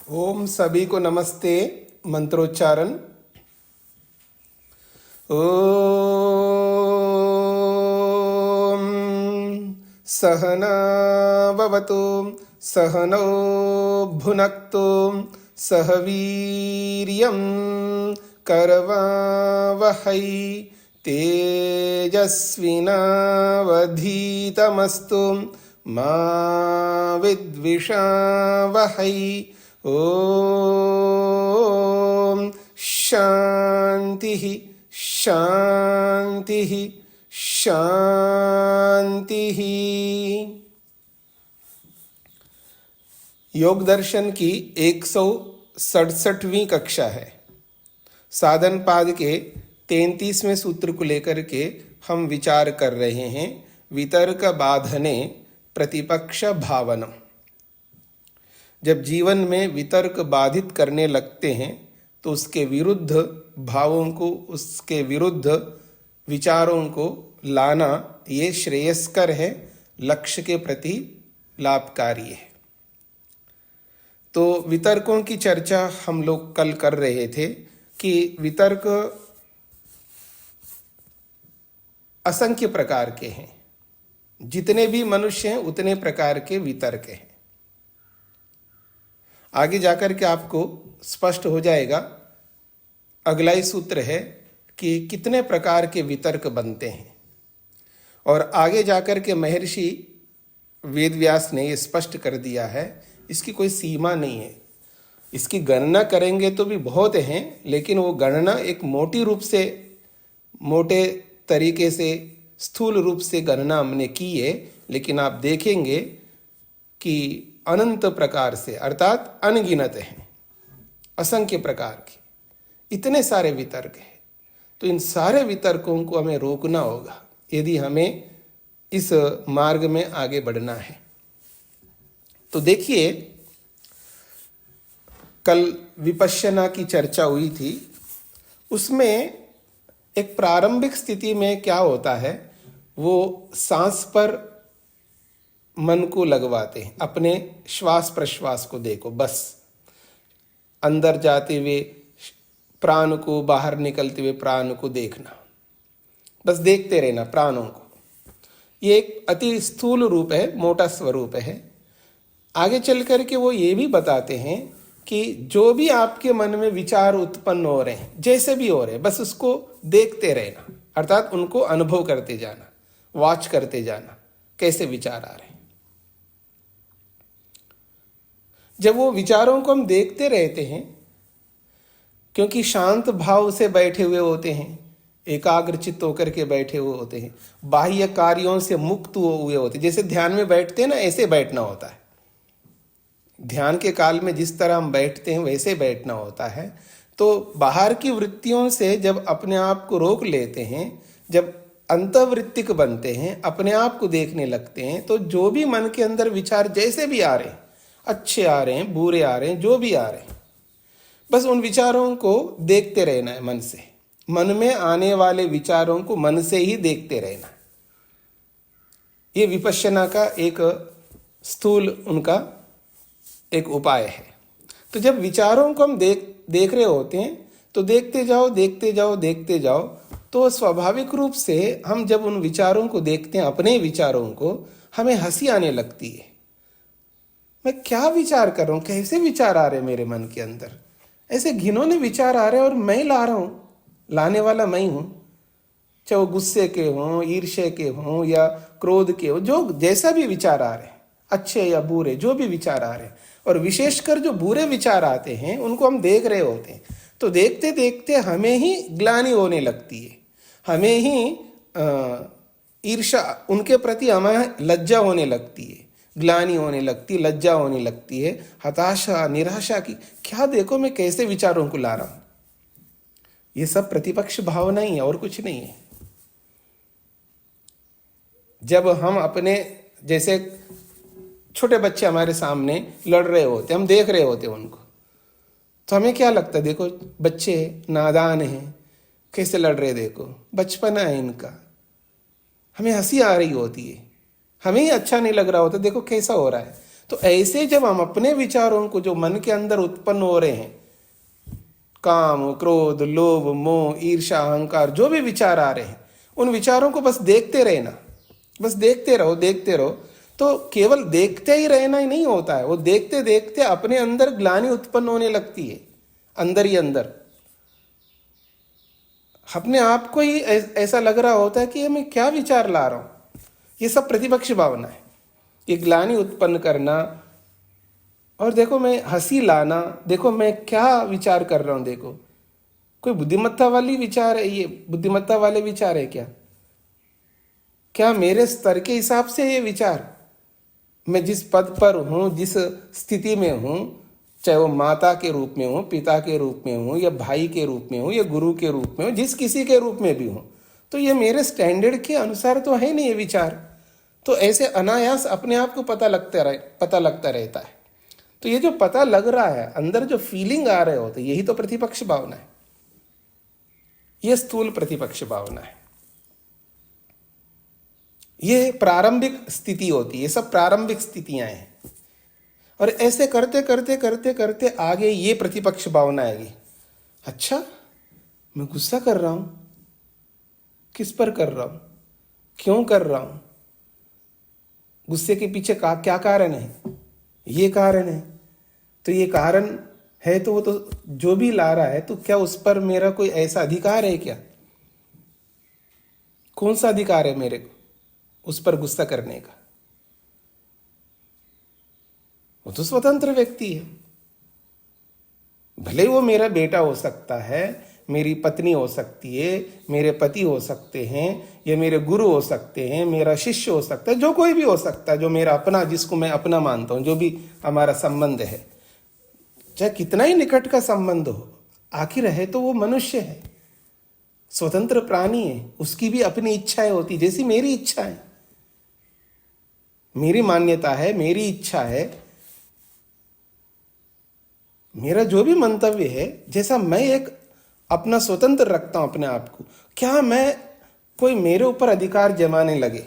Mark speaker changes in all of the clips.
Speaker 1: ओम सभी को नमस्ते। मंत्रोच्चारण। ओम सहना भवतु सहनौ भुनक्तु सह वीर्यं करवावहै तेजस्विनावधीतमस्तु मा विद्विषावहै। ओम शांति शांति शांति। योग दर्शन की 167वीं कक्षा है। साधन पाद के 33वें सूत्र को लेकर के हम विचार कर रहे हैं। वितर्क बाधने प्रतिपक्ष भावनम। जब जीवन में वितर्क बाधित करने लगते हैं तो उसके विरुद्ध भावों को, उसके विरुद्ध विचारों को लाना ये श्रेयस्कर है, लक्ष्य के प्रति लाभकारी है। तो वितर्कों की चर्चा हम लोग कल कर रहे थे कि वितर्क असंख्य प्रकार के हैं। जितने भी मनुष्य हैं उतने प्रकार के वितर्क हैं। आगे जाकर के आपको स्पष्ट हो जाएगा। अगला ही सूत्र है कि कितने प्रकार के वितर्क बनते हैं, और आगे जाकर के महर्षि वेदव्यास ने ये स्पष्ट कर दिया है, इसकी कोई सीमा नहीं है। इसकी गणना करेंगे तो भी बहुत हैं, लेकिन वो गणना एक मोटी रूप से, मोटे तरीके से, स्थूल रूप से गणना हमने की है। लेकिन आप देखेंगे कि अनंत प्रकार से, अर्थात अनगिनत हैं, असंख्य प्रकार के इतने सारे वितर्क हैं। तो इन सारे वितर्कों को हमें रोकना होगा यदि हमें इस मार्ग में आगे बढ़ना है। तो देखिए, कल विपश्यना की चर्चा हुई थी। उसमें एक प्रारंभिक स्थिति में क्या होता है, वो सांस पर मन को लगवाते हैं। अपने श्वास प्रश्वास को देखो, बस अंदर जाते हुए प्राण को, बाहर निकलते हुए प्राण को देखना, बस देखते रहना प्राणों को। ये एक अति स्थूल रूप है, मोटा स्वरूप है। आगे चल करके वो ये भी बताते हैं कि जो भी आपके मन में विचार उत्पन्न हो रहे हैं, जैसे भी हो रहे हैं, बस उसको देखते रहना, अर्थात उनको अनुभव करते जाना, वॉच करते जाना, कैसे विचार आ रहे हैं। जब वो विचारों को हम देखते रहते हैं, क्योंकि शांत भाव से बैठे हुए होते हैं, एकाग्रचित्त होकर के बैठे हुए होते हैं, बाह्य कार्यों से मुक्त हुए होते हैं। जैसे ध्यान में बैठते हैं ना, ऐसे बैठना होता है। ध्यान के काल में जिस तरह हम बैठते हैं वैसे बैठना होता है। तो बाहर की वृत्तियों से जब अपने आप को रोक लेते हैं, जब अंतर्वृत्तिक बनते हैं, अपने आप को देखने लगते हैं, तो जो भी मन के अंदर विचार जैसे भी आ रहे हैं, अच्छे आ रहे हैं, बुरे आ रहे हैं, जो भी आ रहे हैं, बस उन विचारों को देखते रहना है मन से। मन में आने वाले विचारों को मन से ही देखते रहना। ये विपश्यना का एक स्थूल उनका एक उपाय है। तो जब विचारों को हम देख रहे होते हैं तो देखते जाओ देखते जाओ देखते जाओ, तो स्वाभाविक रूप से हम जब उन विचारों को देखते हैं, अपने विचारों को, हमें हंसी आने लगती है। मैं क्या विचार कर रहा हूँ, कैसे विचार आ रहे हैं मेरे मन के अंदर, ऐसे घिनौने विचार आ रहे हैं और मैं ला रहा हूँ, लाने वाला मैं हूँ। चाहे वो गुस्से के हों, ईर्ष्या के हों या क्रोध के हों, जो जैसा भी विचार आ रहे हैं, अच्छे या बुरे, जो भी विचार आ रहे हैं, और विशेषकर जो बुरे विचार आते हैं उनको हम देख रहे होते हैं, तो देखते देखते हमें ही ग्लानि होने लगती है, हमें ही ईर्ष्या, उनके प्रति हमें लज्जा होने लगती है, ग्लानि होने लगती, लज्जा होने लगती है, हताशा, निराशा की, क्या देखो मैं कैसे विचारों को ला रहा हूं। ये सब प्रतिपक्ष भावना ही है और कुछ नहीं है। जब हम अपने, जैसे छोटे बच्चे हमारे सामने लड़ रहे होते, हम देख रहे होते उनको, तो हमें क्या लगता है, देखो बच्चे नादान हैं, कैसे लड़ रहे, देखो बचपना है इनका। हमें हंसी आ रही होती है, हमें ही अच्छा नहीं लग रहा होता, देखो कैसा हो रहा है। तो ऐसे जब हम अपने विचारों को जो मन के अंदर उत्पन्न हो रहे हैं, काम, क्रोध, लोभ, मोह, ईर्ष्या, अहंकार, जो भी विचार आ रहे हैं, उन विचारों को बस देखते रहना, बस देखते रहो, देखते रहो। तो केवल देखते ही रहना ही नहीं होता है, वो देखते देखते अपने अंदर ग्लानि उत्पन्न होने लगती है, अंदर ही अंदर अपने आप को ही ऐसा लग रहा होता है कि ये मैं क्या विचार ला रहा हूं। ये सब प्रतिपक्ष भावना है, ये ग्लानि उत्पन्न करना। और देखो मैं हंसी लाना, देखो मैं क्या विचार कर रहा हूं, देखो कोई बुद्धिमत्ता वाली विचार है, ये बुद्धिमत्ता वाले विचार है क्या? क्या मेरे स्तर के हिसाब से ये विचार, मैं जिस पद पर हूं, जिस स्थिति में हूं, चाहे वो माता के रूप में हूं, पिता के रूप में हूं, या भाई के रूप में हूं, या गुरु के रूप में हूं, जिस किसी के रूप में भी हूं, तो ये मेरे स्टैंडर्ड के अनुसार तो है नहीं ये विचार। तो ऐसे अनायास अपने आप को पता लगता रहता है। तो ये जो पता लग रहा है, अंदर जो फीलिंग आ रहे होते, यही तो प्रतिपक्ष भावना है, ये स्थूल प्रतिपक्ष भावना है। ये प्रारंभिक स्थिति होती है, ये सब प्रारंभिक स्थितियां हैं। और ऐसे करते करते करते करते आगे ये प्रतिपक्ष भावना आएगी। अच्छा, मैं गुस्सा कर रहा हूं, किस पर कर रहा हूं, क्यों कर रहा हूं, गुस्से के पीछे क्या कारण है? ये कारण है। तो ये कारण है तो वो तो जो भी ला रहा है, तो क्या उस पर मेरा कोई ऐसा अधिकार है क्या? कौन सा अधिकार है मेरे को उस पर गुस्सा करने का? वो तो स्वतंत्र व्यक्ति है। भले वो मेरा बेटा हो सकता है, मेरी पत्नी हो सकती है, मेरे पति हो सकते हैं, या मेरे गुरु हो सकते हैं, मेरा शिष्य हो सकता है, जो कोई भी हो सकता है, जो मेरा अपना, जिसको मैं अपना मानता हूं, जो भी हमारा संबंध है, चाहे कितना ही निकट का संबंध हो, आखिर है तो वो मनुष्य है, स्वतंत्र प्राणी है, उसकी भी अपनी इच्छाएं होती, जैसी मेरी इच्छा है, मेरी मान्यता है, मेरी इच्छा है, मेरा जो भी मंतव्य है, जैसा मैं एक अपना स्वतंत्र रखता हूं अपने आप को, क्या मैं कोई मेरे ऊपर अधिकार जमाने लगे?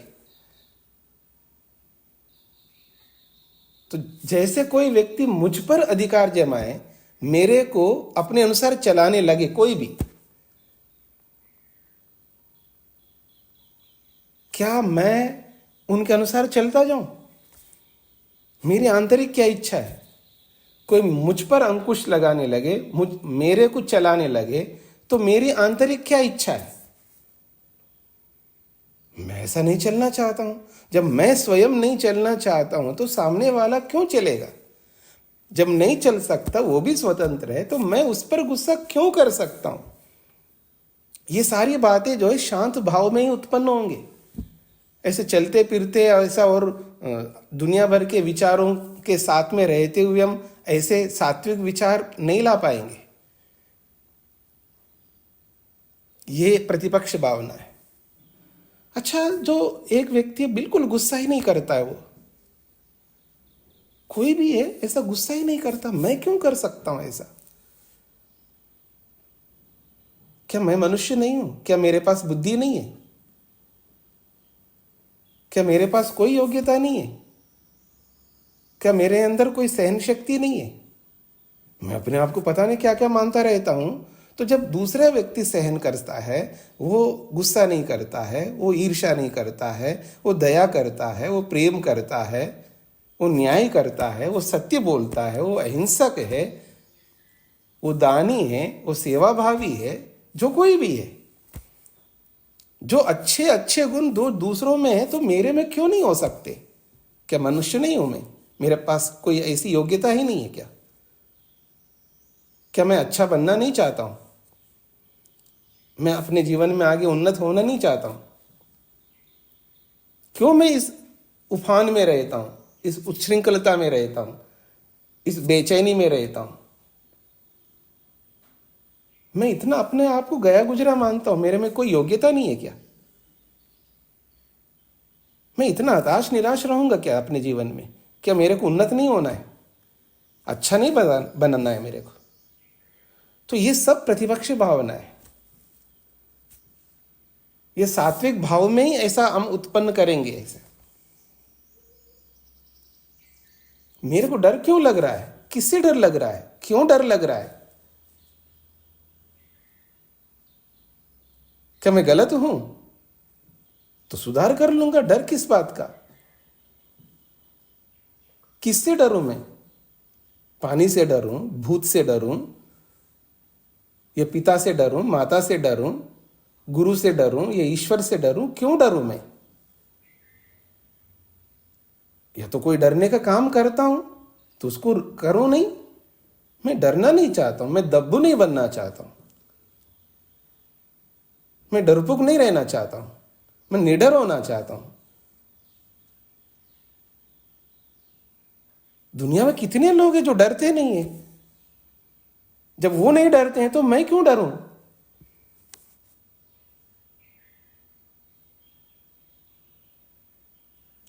Speaker 1: तो जैसे कोई व्यक्ति मुझ पर अधिकार जमाए, मेरे को अपने अनुसार चलाने लगे, कोई भी, क्या मैं उनके अनुसार चलता जाऊं? मेरी आंतरिक क्या इच्छा है? कोई मुझ पर अंकुश लगाने लगे, मेरे को चलाने लगे, तो मेरी आंतरिक क्या इच्छा है? मैं ऐसा नहीं चलना चाहता हूं। जब मैं स्वयं नहीं चलना चाहता हूं, तो सामने वाला क्यों चलेगा? जब नहीं चल सकता, वो भी स्वतंत्र है, तो मैं उस पर गुस्सा क्यों कर सकता हूं? ये सारी बातें जो है शांत भाव में ही उत्पन्न होंगे। ऐसे चलते फिरते ऐसा और दुनिया भर के विचारों के साथ में रहते हुए हम ऐसे सात्विक विचार नहीं ला पाएंगे। ये प्रतिपक्ष भावना है। अच्छा, जो एक व्यक्ति बिल्कुल गुस्सा ही नहीं करता है, वो कोई भी है ऐसा गुस्सा ही नहीं करता, मैं क्यों कर सकता हूं ऐसा? क्या मैं मनुष्य नहीं हूं? क्या मेरे पास बुद्धि नहीं है? क्या मेरे पास कोई योग्यता नहीं है? क्या मेरे अंदर कोई सहन शक्ति नहीं है? मैं अपने आप को पता नहीं क्या क्या मानता रहता हूं। तो जब दूसरा व्यक्ति सहन करता है, वो गुस्सा नहीं करता है, वो ईर्ष्या नहीं करता है, वो दया करता है, वो प्रेम करता है, वो न्याय करता है, वो सत्य बोलता है, वो अहिंसक है, वो दानी है, वो सेवाभावी है, जो कोई भी है, जो अच्छे अच्छे गुण दो दूसरों में है, तो मेरे में क्यों नहीं हो सकते? क्या मनुष्य नहीं हूं मैं? मेरे पास कोई ऐसी योग्यता ही नहीं है क्या? क्या मैं अच्छा बनना नहीं चाहता हूं? मैं अपने जीवन में आगे उन्नत होना नहीं चाहता हूं? क्यों मैं इस उफान में रहता हूं, इस उच्छृंखलता में रहता हूं, इस बेचैनी में रहता हूं? मैं इतना अपने आप को गया गुजरा मानता हूं, मेरे में कोई योग्यता नहीं है क्या? मैं इतना हताश निराश रहूंगा क्या अपने जीवन में? क्या मेरे को उन्नत नहीं होना है? अच्छा नहीं बनना है मेरे को? तो ये सब प्रतिपक्ष भावना है। ये सात्विक भाव में ही ऐसा हम उत्पन्न करेंगे। ऐसे मेरे को डर क्यों लग रहा है, किससे डर लग रहा है, क्यों डर लग रहा है, क्या मैं गलत हूं तो सुधार कर लूंगा, डर किस बात का। किससे डरूं मैं, पानी से डरूं, भूत से डरूं, या पिता से डरूं, माता से डरूं, गुरु से डरूं, या ईश्वर से डरूं, क्यों डरूं मैं। या तो कोई डरने का काम करता हूं तो उसको करूं नहीं। मैं डरना नहीं चाहता हूं, मैं दब्बू नहीं बनना चाहता हूं, मैं डरपोक नहीं रहना चाहता हूं, मैं निडर होना चाहता हूं। दुनिया में कितने लोग हैं जो डरते नहीं है। जब वो नहीं डरते हैं तो मैं क्यों डरूं।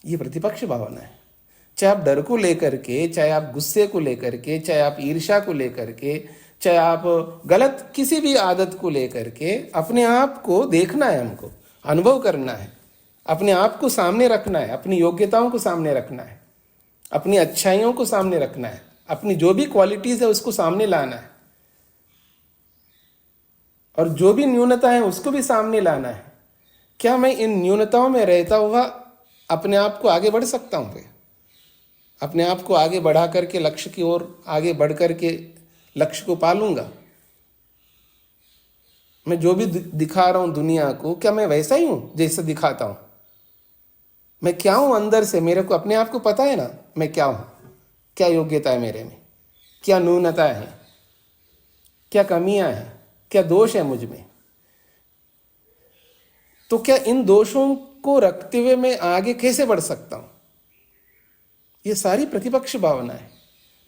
Speaker 1: ये प्रतिपक्ष भावना है। चाहे आप डर को लेकर के, चाहे आप गुस्से को लेकर के, चाहे आप ईर्ष्या को लेकर के, चाहे आप गलत किसी भी आदत को लेकर के, अपने आप को देखना है, हमको अनुभव करना है, अपने आप को सामने रखना है, अपनी योग्यताओं को सामने रखना है, अपनी अच्छाइयों को सामने रखना है, अपनी जो भी क्वालिटीज है उसको सामने लाना है, और जो भी न्यूनता है उसको भी सामने लाना है। क्या मैं इन न्यूनताओं में रहता हुआ अपने आप को आगे बढ़ सकता हूं क्या? अपने आप को आगे बढ़ा करके लक्ष्य की ओर आगे बढ़ करके लक्ष्य को पालूंगा। मैं जो भी दिखा रहा हूं दुनिया को, क्या मैं वैसा ही हूं जैसे दिखाता हूं? मैं क्या हूं अंदर से, मेरे को अपने आप को पता है ना मैं क्या हूं, क्या योग्यता है मेरे में, क्या न्यूनता है, क्या कमियां हैं, क्या दोष है मुझ में। तो क्या इन दोषों को रखते हुए मैं आगे कैसे बढ़ सकता हूं? ये सारी प्रतिपक्ष भावना है।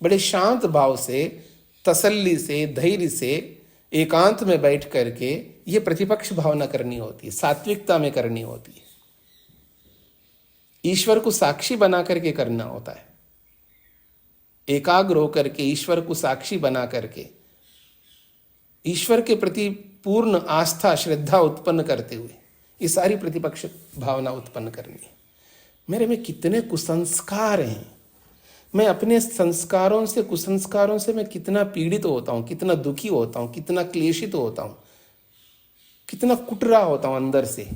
Speaker 1: बड़े शांत भाव से, तसल्ली से, धैर्य से, एकांत में बैठ करके ये प्रतिपक्ष भावना करनी होती है, सात्विकता में करनी होती है। ईश्वर को साक्षी बना करके करना होता है। एकाग्र होकर के ईश्वर को साक्षी बना करके, ईश्वर के प्रति पूर्ण आस्था, श्रद्धा उत्पन्न करते हुए ये सारी प्रतिपक्ष भावना उत्पन्न करनी है। मेरे में कितने कुसंस्कार हैं, मैं अपने संस्कारों से, कुसंस्कारों से मैं कितना पीड़ित होता हूं, कितना दुखी होता हूं, कितना क्लेशित होता हूं, कितना कुट रहा होता हूं अंदर से।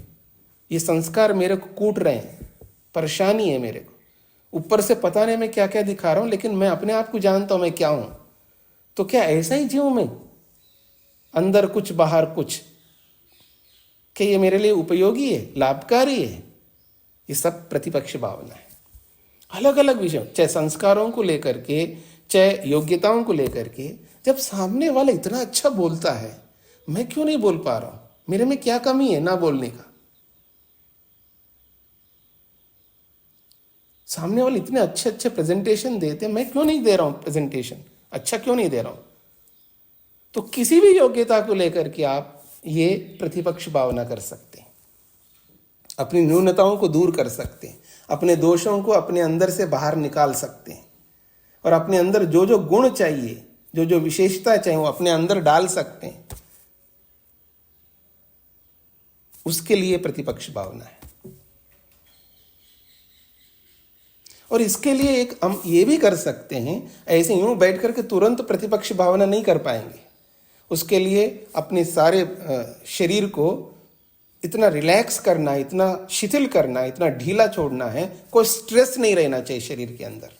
Speaker 1: ये संस्कार मेरे को कूट रहे हैं, परेशानी है मेरे को। ऊपर से पता नहीं मैं क्या क्या दिखा रहा हूं, लेकिन मैं अपने आप को जानता हूं मैं क्या हूं। तो क्या ऐसा ही जीऊं मैं, अंदर कुछ बाहर कुछ? क्या ये मेरे लिए उपयोगी है, लाभकारी है? ये सब प्रतिपक्ष भावना है। अलग अलग विषय, चाहे संस्कारों को लेकर के, चाहे योग्यताओं को लेकर के। जब सामने वाला इतना अच्छा बोलता है, मैं क्यों नहीं बोल पा रहा हूं? मेरे में क्या कमी है ना बोलने का? सामने वाले इतने अच्छे अच्छे प्रेजेंटेशन देते, मैं क्यों नहीं दे रहा हूं प्रेजेंटेशन? अच्छा क्यों नहीं दे रहा हूं? तो किसी भी योग्यता को लेकर के आप ये प्रतिपक्ष भावना कर सकते हैं, अपनी न्यूनताओं को दूर कर सकते हैं, अपने दोषों को अपने अंदर से बाहर निकाल सकते हैं, और अपने अंदर जो जो गुण चाहिए, जो जो विशेषता चाहिए वो अपने अंदर डाल सकते हैं। उसके लिए प्रतिपक्ष भावना है। और इसके लिए एक हम ये भी कर सकते हैं, ऐसे यूं बैठ करके तुरंत प्रतिपक्ष भावना नहीं कर पाएंगे। उसके लिए अपने सारे शरीर को इतना रिलैक्स करना है, इतना शिथिल करना है, इतना ढीला छोड़ना है, कोई स्ट्रेस नहीं रहना चाहिए शरीर के अंदर।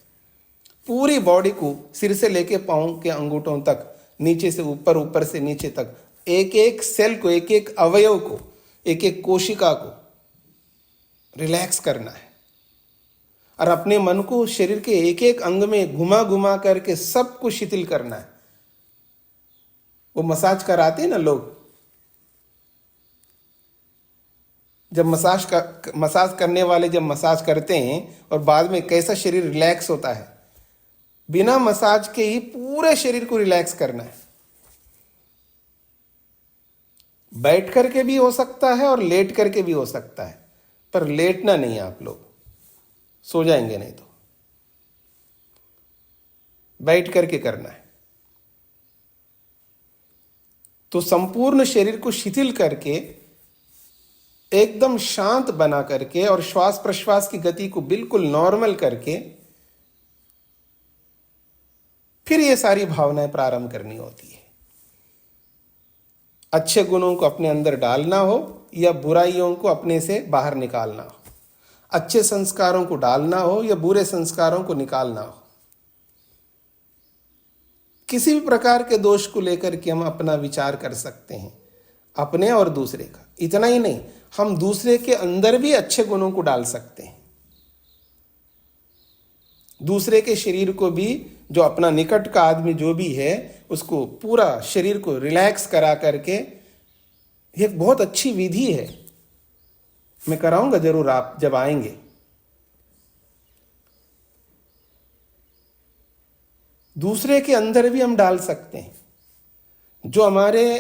Speaker 1: पूरी बॉडी को सिर से लेके पांव के अंगूठों तक, नीचे से ऊपर, ऊपर से नीचे तक, एक एक सेल को, एक एक अवयव को, एक एक कोशिका को रिलैक्स करना है। और अपने मन को शरीर के एक एक अंग में घुमा घुमा करके सबको शिथिल करना है। वो मसाज कराते हैं ना लोग, जब मसाज करने वाले जब मसाज करते हैं और बाद में कैसा शरीर रिलैक्स होता है। बिना मसाज के ही पूरे शरीर को रिलैक्स करना है। बैठ करके भी हो सकता है और लेट करके भी हो सकता है, पर लेटना नहीं, आप लोग सो जाएंगे नहीं तो। बैठ करके करना है। तो संपूर्ण शरीर को शिथिल करके, एकदम शांत बना करके, और श्वास प्रश्वास की गति को बिल्कुल नॉर्मल करके फिर ये सारी भावनाएं प्रारंभ करनी होती है। अच्छे गुणों को अपने अंदर डालना हो या बुराइयों को अपने से बाहर निकालना हो, अच्छे संस्कारों को डालना हो या बुरे संस्कारों को निकालना हो, किसी भी प्रकार के दोष को लेकर के हम अपना विचार कर सकते हैं, अपने और दूसरे का। इतना ही नहीं, हम दूसरे के अंदर भी अच्छे गुणों को डाल सकते हैं। दूसरे के शरीर को भी, जो अपना निकट का आदमी जो भी है, उसको पूरा शरीर को रिलैक्स करा करके, ये एक बहुत अच्छी विधि है। मैं कराऊंगा जरूर, आप जब आएंगे। दूसरे के अंदर भी हम डाल सकते हैं। जो हमारे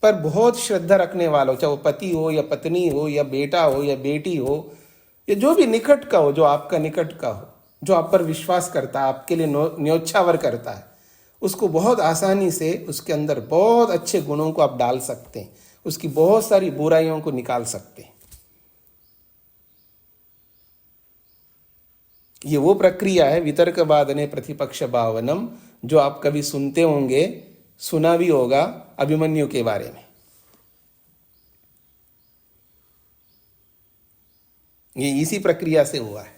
Speaker 1: पर बहुत श्रद्धा रखने वाला हो, चाहे वो पति हो या पत्नी हो या बेटा हो या बेटी हो, या जो भी निकट का हो, जो आपका निकट का हो, जो आप पर विश्वास करता है, आपके लिए न्योछावर करता है, उसको बहुत आसानी से उसके अंदर बहुत अच्छे गुणों को आप डाल सकते हैं, उसकी बहुत सारी बुराइयों को निकाल सकते हैं। ये वो प्रक्रिया है वितर्क वादने प्रतिपक्ष भावनम, जो आप कभी सुनते होंगे, सुना भी होगा अभिमन्यु के बारे में। ये इसी प्रक्रिया से हुआ है।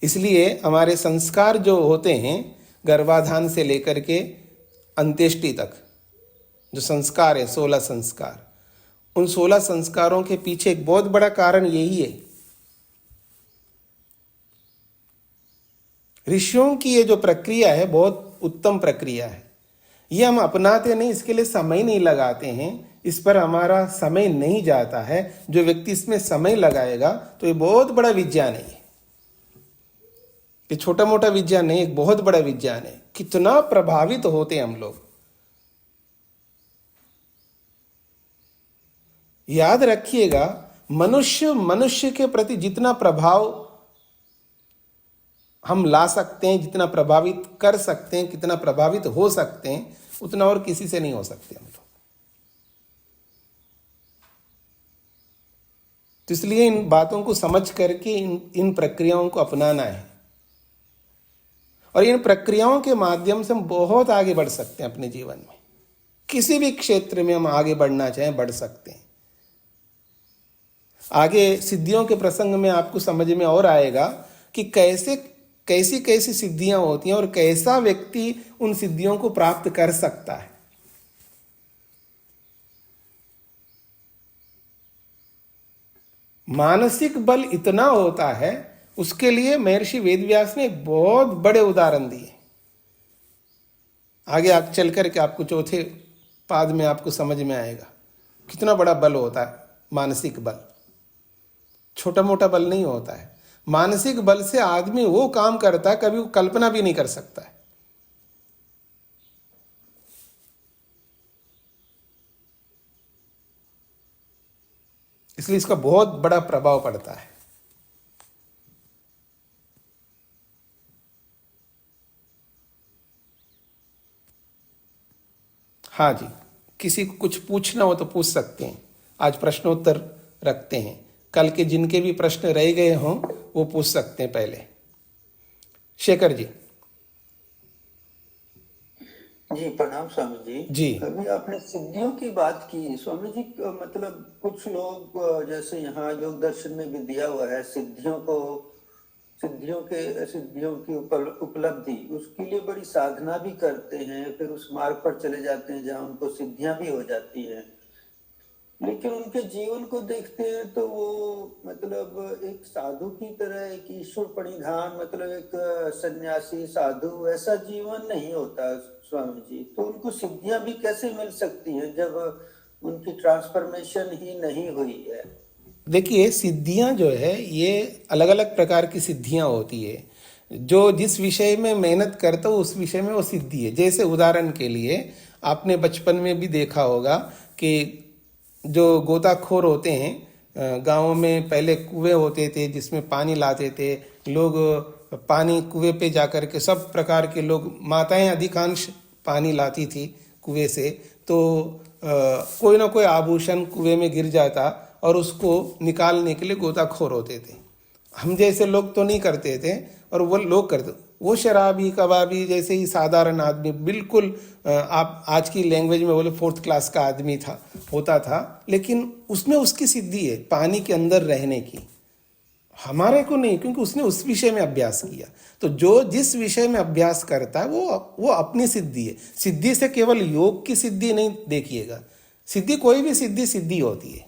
Speaker 1: इसलिए हमारे संस्कार जो होते हैं, गर्भाधान से लेकर के अंत्येष्टि तक जो संस्कार है, 16 संस्कार, उन 16 संस्कारों के पीछे एक बहुत बड़ा कारण यही है। ऋषियों की ये जो प्रक्रिया है, बहुत उत्तम प्रक्रिया है। ये हम अपनाते नहीं, इसके लिए समय नहीं लगाते हैं, इस पर हमारा समय नहीं जाता है। जो व्यक्ति इसमें समय लगाएगा तो ये बहुत बड़ा विज्ञान है। ये छोटा मोटा विज्ञान नहीं, एक बहुत बड़ा विज्ञान है। कितना प्रभावित होते हैं हम लोग, याद रखिएगा। मनुष्य के प्रति जितना प्रभाव हम ला सकते हैं, जितना प्रभावित कर सकते हैं, कितना प्रभावित हो सकते हैं, उतना और किसी से नहीं हो सकते हम लोग। तो इसलिए इन बातों को समझ करके इन प्रक्रियाओं को अपनाना है, और इन प्रक्रियाओं के माध्यम से हम बहुत आगे बढ़ सकते हैं अपने जीवन में। किसी भी क्षेत्र में हम आगे बढ़ना चाहें, बढ़ सकते हैं। आगे सिद्धियों के प्रसंग में आपको समझ में और आएगा कि कैसी कैसी सिद्धियां होती हैं और कैसा व्यक्ति उन सिद्धियों को प्राप्त कर सकता है। मानसिक बल इतना होता है, उसके लिए महर्षि वेदव्यास ने एक बहुत बड़े उदाहरण दिए। आगे आप चल करके आपको चौथे पाद में आपको समझ में आएगा कितना बड़ा बल होता है मानसिक बल। छोटा मोटा बल नहीं होता है। मानसिक बल से आदमी वो काम करता है कभी वो कल्पना भी नहीं कर सकता है। इसलिए इसका बहुत बड़ा प्रभाव पड़ता है। हाँ जी, किसी को कुछ पूछना हो तो पूछ सकते हैं। आज प्रश्नोत्तर रखते हैं, कल के जिनके भी प्रश्न रह गए हों वो पूछ सकते हैं पहले। शेखर जी।
Speaker 2: जी प्रणाम स्वामी जी।
Speaker 1: जी।
Speaker 2: अभी आपने सिद्धियों की बात की स्वामी जी, मतलब कुछ लोग जैसे यहाँ योग दर्शन में भी दिया हुआ है, सिद्धियों की उपलब्धि, उसके लिए बड़ी साधना भी करते हैं, फिर उस मार्ग पर चले जाते हैं जहाँ उनको सिद्धियां भी हो जाती हैं। लेकिन उनके जीवन को देखते हैं तो वो मतलब एक साधु की तरह, एक ईश्वर प्रणिधान, मतलब एक सन्यासी साधु ऐसा जीवन नहीं होता स्वामी जी। तो उनको सिद्धियां भी कैसे मिल सकती हैं जब उनकी ट्रांसफॉर्मेशन ही नहीं हुई है?
Speaker 1: देखिए, सिद्धियां जो है ये अलग अलग प्रकार की सिद्धियां होती है। जो जिस विषय में मेहनत करता हो उस विषय में वो सिद्धि है। जैसे उदाहरण के लिए आपने बचपन में भी देखा होगा कि जो गोताखोर होते हैं, गाँवों में पहले कुएं होते थे जिसमें पानी लाते थे लोग। पानी कुएं पे जाकर के सब प्रकार के लोग, माताएं अधिकांश पानी लाती थी कुएं से, तो कोई ना कोई आभूषण कुएं में गिर जाता और उसको निकालने के लिए गोताखोर होते थे। हम जैसे लोग तो नहीं करते थे और वो लोग करते। वो शराबी कबाबी जैसे ही साधारण आदमी, बिल्कुल आप आज की लैंग्वेज में बोले 4th क्लास का आदमी था, होता था, लेकिन उसमें उसकी सिद्धि है पानी के अंदर रहने की। हमारे को नहीं, क्योंकि उसने उस विषय में अभ्यास किया। तो जो जिस विषय में अभ्यास करता है वो अपनी सिद्धि है। सिद्धि से केवल योग की सिद्धि नहीं देखिएगा, सिद्धि कोई भी सिद्धि होती है।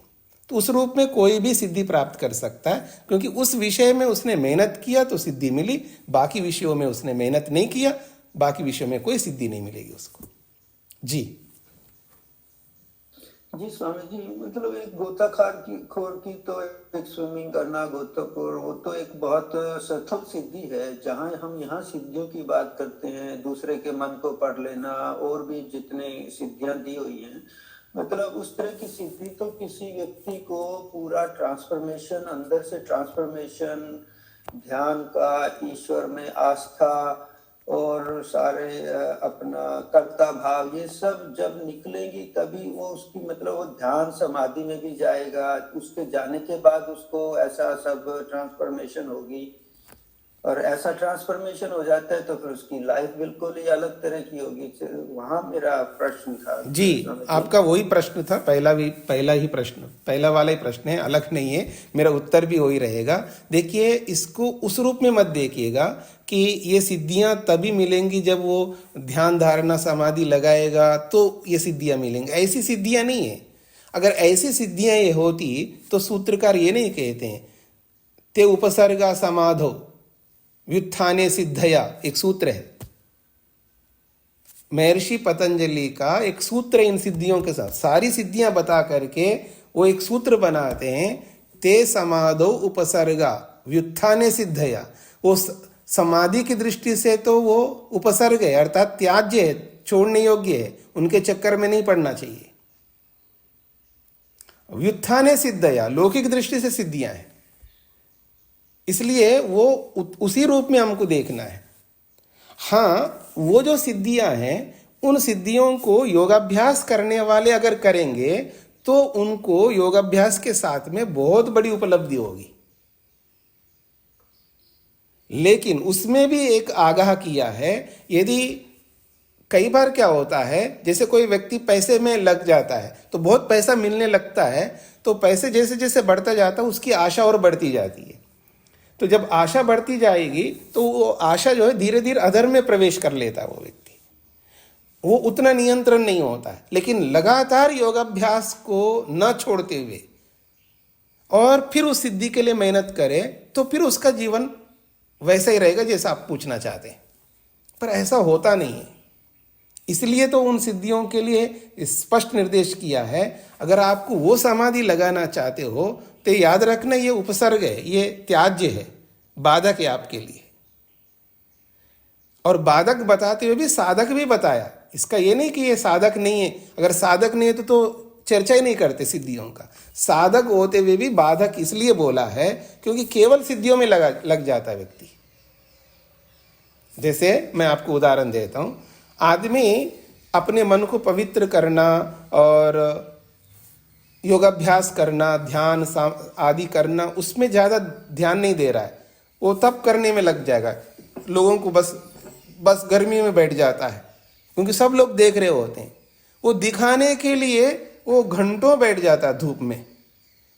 Speaker 1: तो उस रूप में कोई भी सिद्धि प्राप्त कर सकता है, क्योंकि उस विषय में उसने मेहनत किया तो सिद्धि मिली। बाकी विषयों में उसने मेहनत नहीं किया, बाकी विषयों में कोई सिद्धि नहीं मिलेगी उसको। जी
Speaker 2: जी स्वामी जी, मतलब एक खोर की तो एक स्विमिंग करना, गोताखोर, वो तो एक बहुत सफल सिद्धि है। जहाँ हम यहाँ सिद्धियों की बात करते हैं, दूसरे के मन को पढ़ लेना और भी जितने सिद्धियां दी हुई हैं, मतलब उस तरह की सिद्धि तो किसी व्यक्ति को पूरा ट्रांसफॉर्मेशन, अंदर से ट्रांसफॉर्मेशन, ध्यान का, ईश्वर में आस्था और सारे अपना कर्ता भाव, ये सब जब निकलेंगी तभी वो उसकी मतलब वो ध्यान समाधि में भी जाएगा। उसके जाने के बाद उसको ऐसा सब ट्रांसफॉर्मेशन होगी, और ऐसा ट्रांसफॉर्मेशन हो जाता है तो फिर उसकी लाइफ बिल्कुल ही अलग तरह की होगी। वहां मेरा प्रश्न था
Speaker 1: जी, आपका वही प्रश्न था, पहला वाला ही प्रश्न है, अलग नहीं है। मेरा उत्तर भी वही रहेगा। देखिए, इसको उस रूप में मत देखिएगा कि ये सिद्धियां तभी मिलेंगी जब वो ध्यान धारणा समाधि लगाएगा तो ये सिद्धियां मिलेंगी। ऐसी सिद्धियां नहीं है। अगर ऐसी सिद्धियां ये होती तो सूत्रकार ये नहीं कहते हैं ते उपसर्गा समाधो व्युत्थाने सिद्धया, एक सूत्र है महर्षि पतंजलि का, एक सूत्र इन सिद्धियों के साथ सारी सिद्धियां बता करके वो एक सूत्र बनाते हैं, ते समाधो उपसर्गा व्युत्थाने सिद्धया। वो समाधि की दृष्टि से तो वो उपसर्ग है, अर्थात त्याज्य है, छोड़ने योग्य है, उनके चक्कर में नहीं पड़ना चाहिए। व्युत्थाने सिद्धया लौकिक दृष्टि से सिद्धियां हैं, इसलिए वो उसी रूप में हमको देखना है। हाँ, वो जो सिद्धियां हैं उन सिद्धियों को योगाभ्यास करने वाले अगर करेंगे तो उनको योगाभ्यास के साथ में बहुत बड़ी उपलब्धि होगी। लेकिन उसमें भी एक आगाह किया है। यदि कई बार क्या होता है, जैसे कोई व्यक्ति पैसे में लग जाता है तो बहुत पैसा मिलने लगता है, तो पैसे जैसे जैसे बढ़ता जाता है उसकी आशा और बढ़ती जाती है। तो जब आशा बढ़ती जाएगी तो वो आशा जो है धीरे धीरे अधर्म में प्रवेश कर लेता है वो व्यक्ति, वो उतना नियंत्रण नहीं होता है। लेकिन लगातार योगाभ्यास को न छोड़ते हुए और फिर उस सिद्धि के लिए मेहनत करे तो फिर उसका जीवन वैसा ही रहेगा जैसा आप पूछना चाहते हैं। पर ऐसा होता नहीं है, इसलिए तो उन सिद्धियों के लिए स्पष्ट निर्देश किया है। अगर आपको वो समाधि लगाना चाहते हो तो याद रखना ये उपसर्ग है, ये त्याज्य है, बाधक है आपके लिए। और बाधक बताते हुए भी साधक भी बताया। इसका ये नहीं कि ये साधक नहीं है, अगर साधक नहीं है तो चर्चा ही नहीं करते सिद्धियों का। साधक होते हुए भी बाधक इसलिए बोला है क्योंकि केवल सिद्धियों में लग जाता है व्यक्ति। जैसे मैं आपको उदाहरण देता हूं, आदमी अपने मन को पवित्र करना और योगाभ्यास करना, ध्यान आदि करना, उसमें ज़्यादा ध्यान नहीं दे रहा है, वो तब करने में लग जाएगा। लोगों को बस गर्मी में बैठ जाता है क्योंकि सब लोग देख रहे होते हैं। वो दिखाने के लिए वो घंटों बैठ जाता है, धूप में,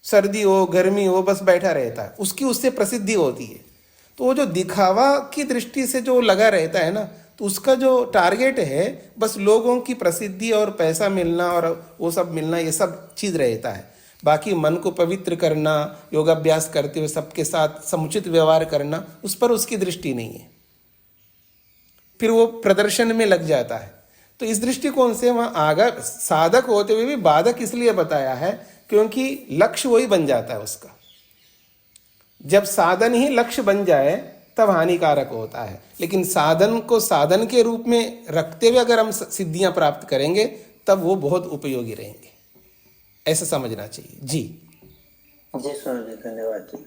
Speaker 1: सर्दी हो गर्मी हो, बस बैठा रहता है, उसकी उससे प्रसिद्धि होती है। तो वो जो दिखावा की दृष्टि से जो लगा रहता है ना, तो उसका जो टारगेट है बस लोगों की प्रसिद्धि और पैसा मिलना और वो सब मिलना, ये सब चीज़ रहता है। बाकी मन को पवित्र करना, योगाभ्यास करते हुए सबके साथ समुचित व्यवहार करना, उस पर उसकी दृष्टि नहीं है। फिर वो प्रदर्शन में लग जाता है। तो इस दृष्टिकोण से वहाँ आगे साधक होते हुए भी बाधक इसलिए बताया है क्योंकि लक्ष्य वही बन जाता है उसका। जब साधन ही लक्ष्य बन जाए तब हानिकारक होता है। लेकिन साधन को साधन के रूप में रखते हुए अगर हम सिद्धियां प्राप्त करेंगे तब वो बहुत उपयोगी रहेंगे, ऐसा समझना चाहिए। जी
Speaker 2: जी स्वामी जी, धन्यवाद जी।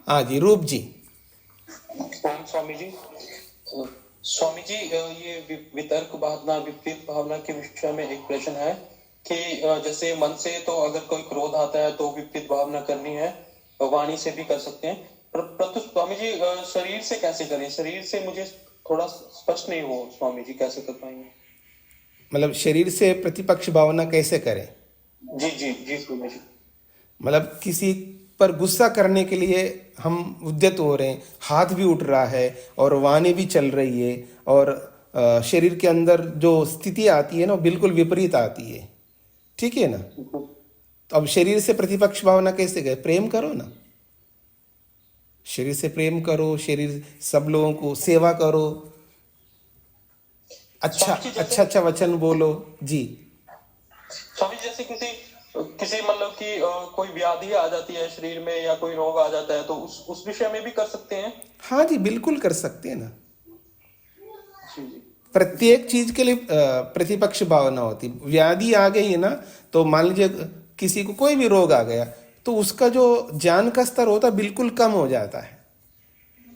Speaker 1: हाँ जी, रूप जी।
Speaker 3: ओम स्वामी जी। स्वामी जी, ये वितर्क भावना, विपरीत भावना के विषय में एक प्रश्न है। कि जैसे मन से तो अगर कोई क्रोध आता है तो विपरीत भावना करनी है, वाणी से भी कर सकते हैं, परंतु स्वामी जी शरीर से कैसे करें? शरीर से मुझे थोड़ा स्पष्ट नहीं हो स्वामी जी, कैसे कर पाएंगे?
Speaker 1: मतलब शरीर से प्रतिपक्ष भावना कैसे करें?
Speaker 3: जी जी जी स्वामी जी।
Speaker 1: मतलब किसी पर गुस्सा करने के लिए हम उद्यत हो रहे हैं, हाथ भी उठ रहा है और वाणी भी चल रही है, और शरीर के अंदर जो स्थिति आती है ना वो बिल्कुल विपरीत आती है, ठीक है ना? तो अब शरीर से प्रतिपक्ष भावना कैसे करें? प्रेम करो ना, शरीर से प्रेम करो, शरीर सब लोगों को सेवा करो, अच्छा
Speaker 3: स्वामी जी, जैसे-
Speaker 1: अच्छा अच्छा वचन बोलो जी।
Speaker 3: स्वामी जी, जैसे किसी किसी मतलब कि कोई व्याधि आ जाती है शरीर में या कोई रोग आ जाता है तो उस विषय में भी कर सकते हैं?
Speaker 1: हाँ जी, बिल्कुल कर सकते हैं ना।
Speaker 3: जी जी
Speaker 1: प्रत्येक चीज के लिए प्रतिपक्ष भावना होती। व्याधि आ गई है ना, तो मान लीजिए किसी को कोई भी रोग आ गया तो उसका जो ज्ञान का स्तर होता है बिल्कुल कम हो जाता है,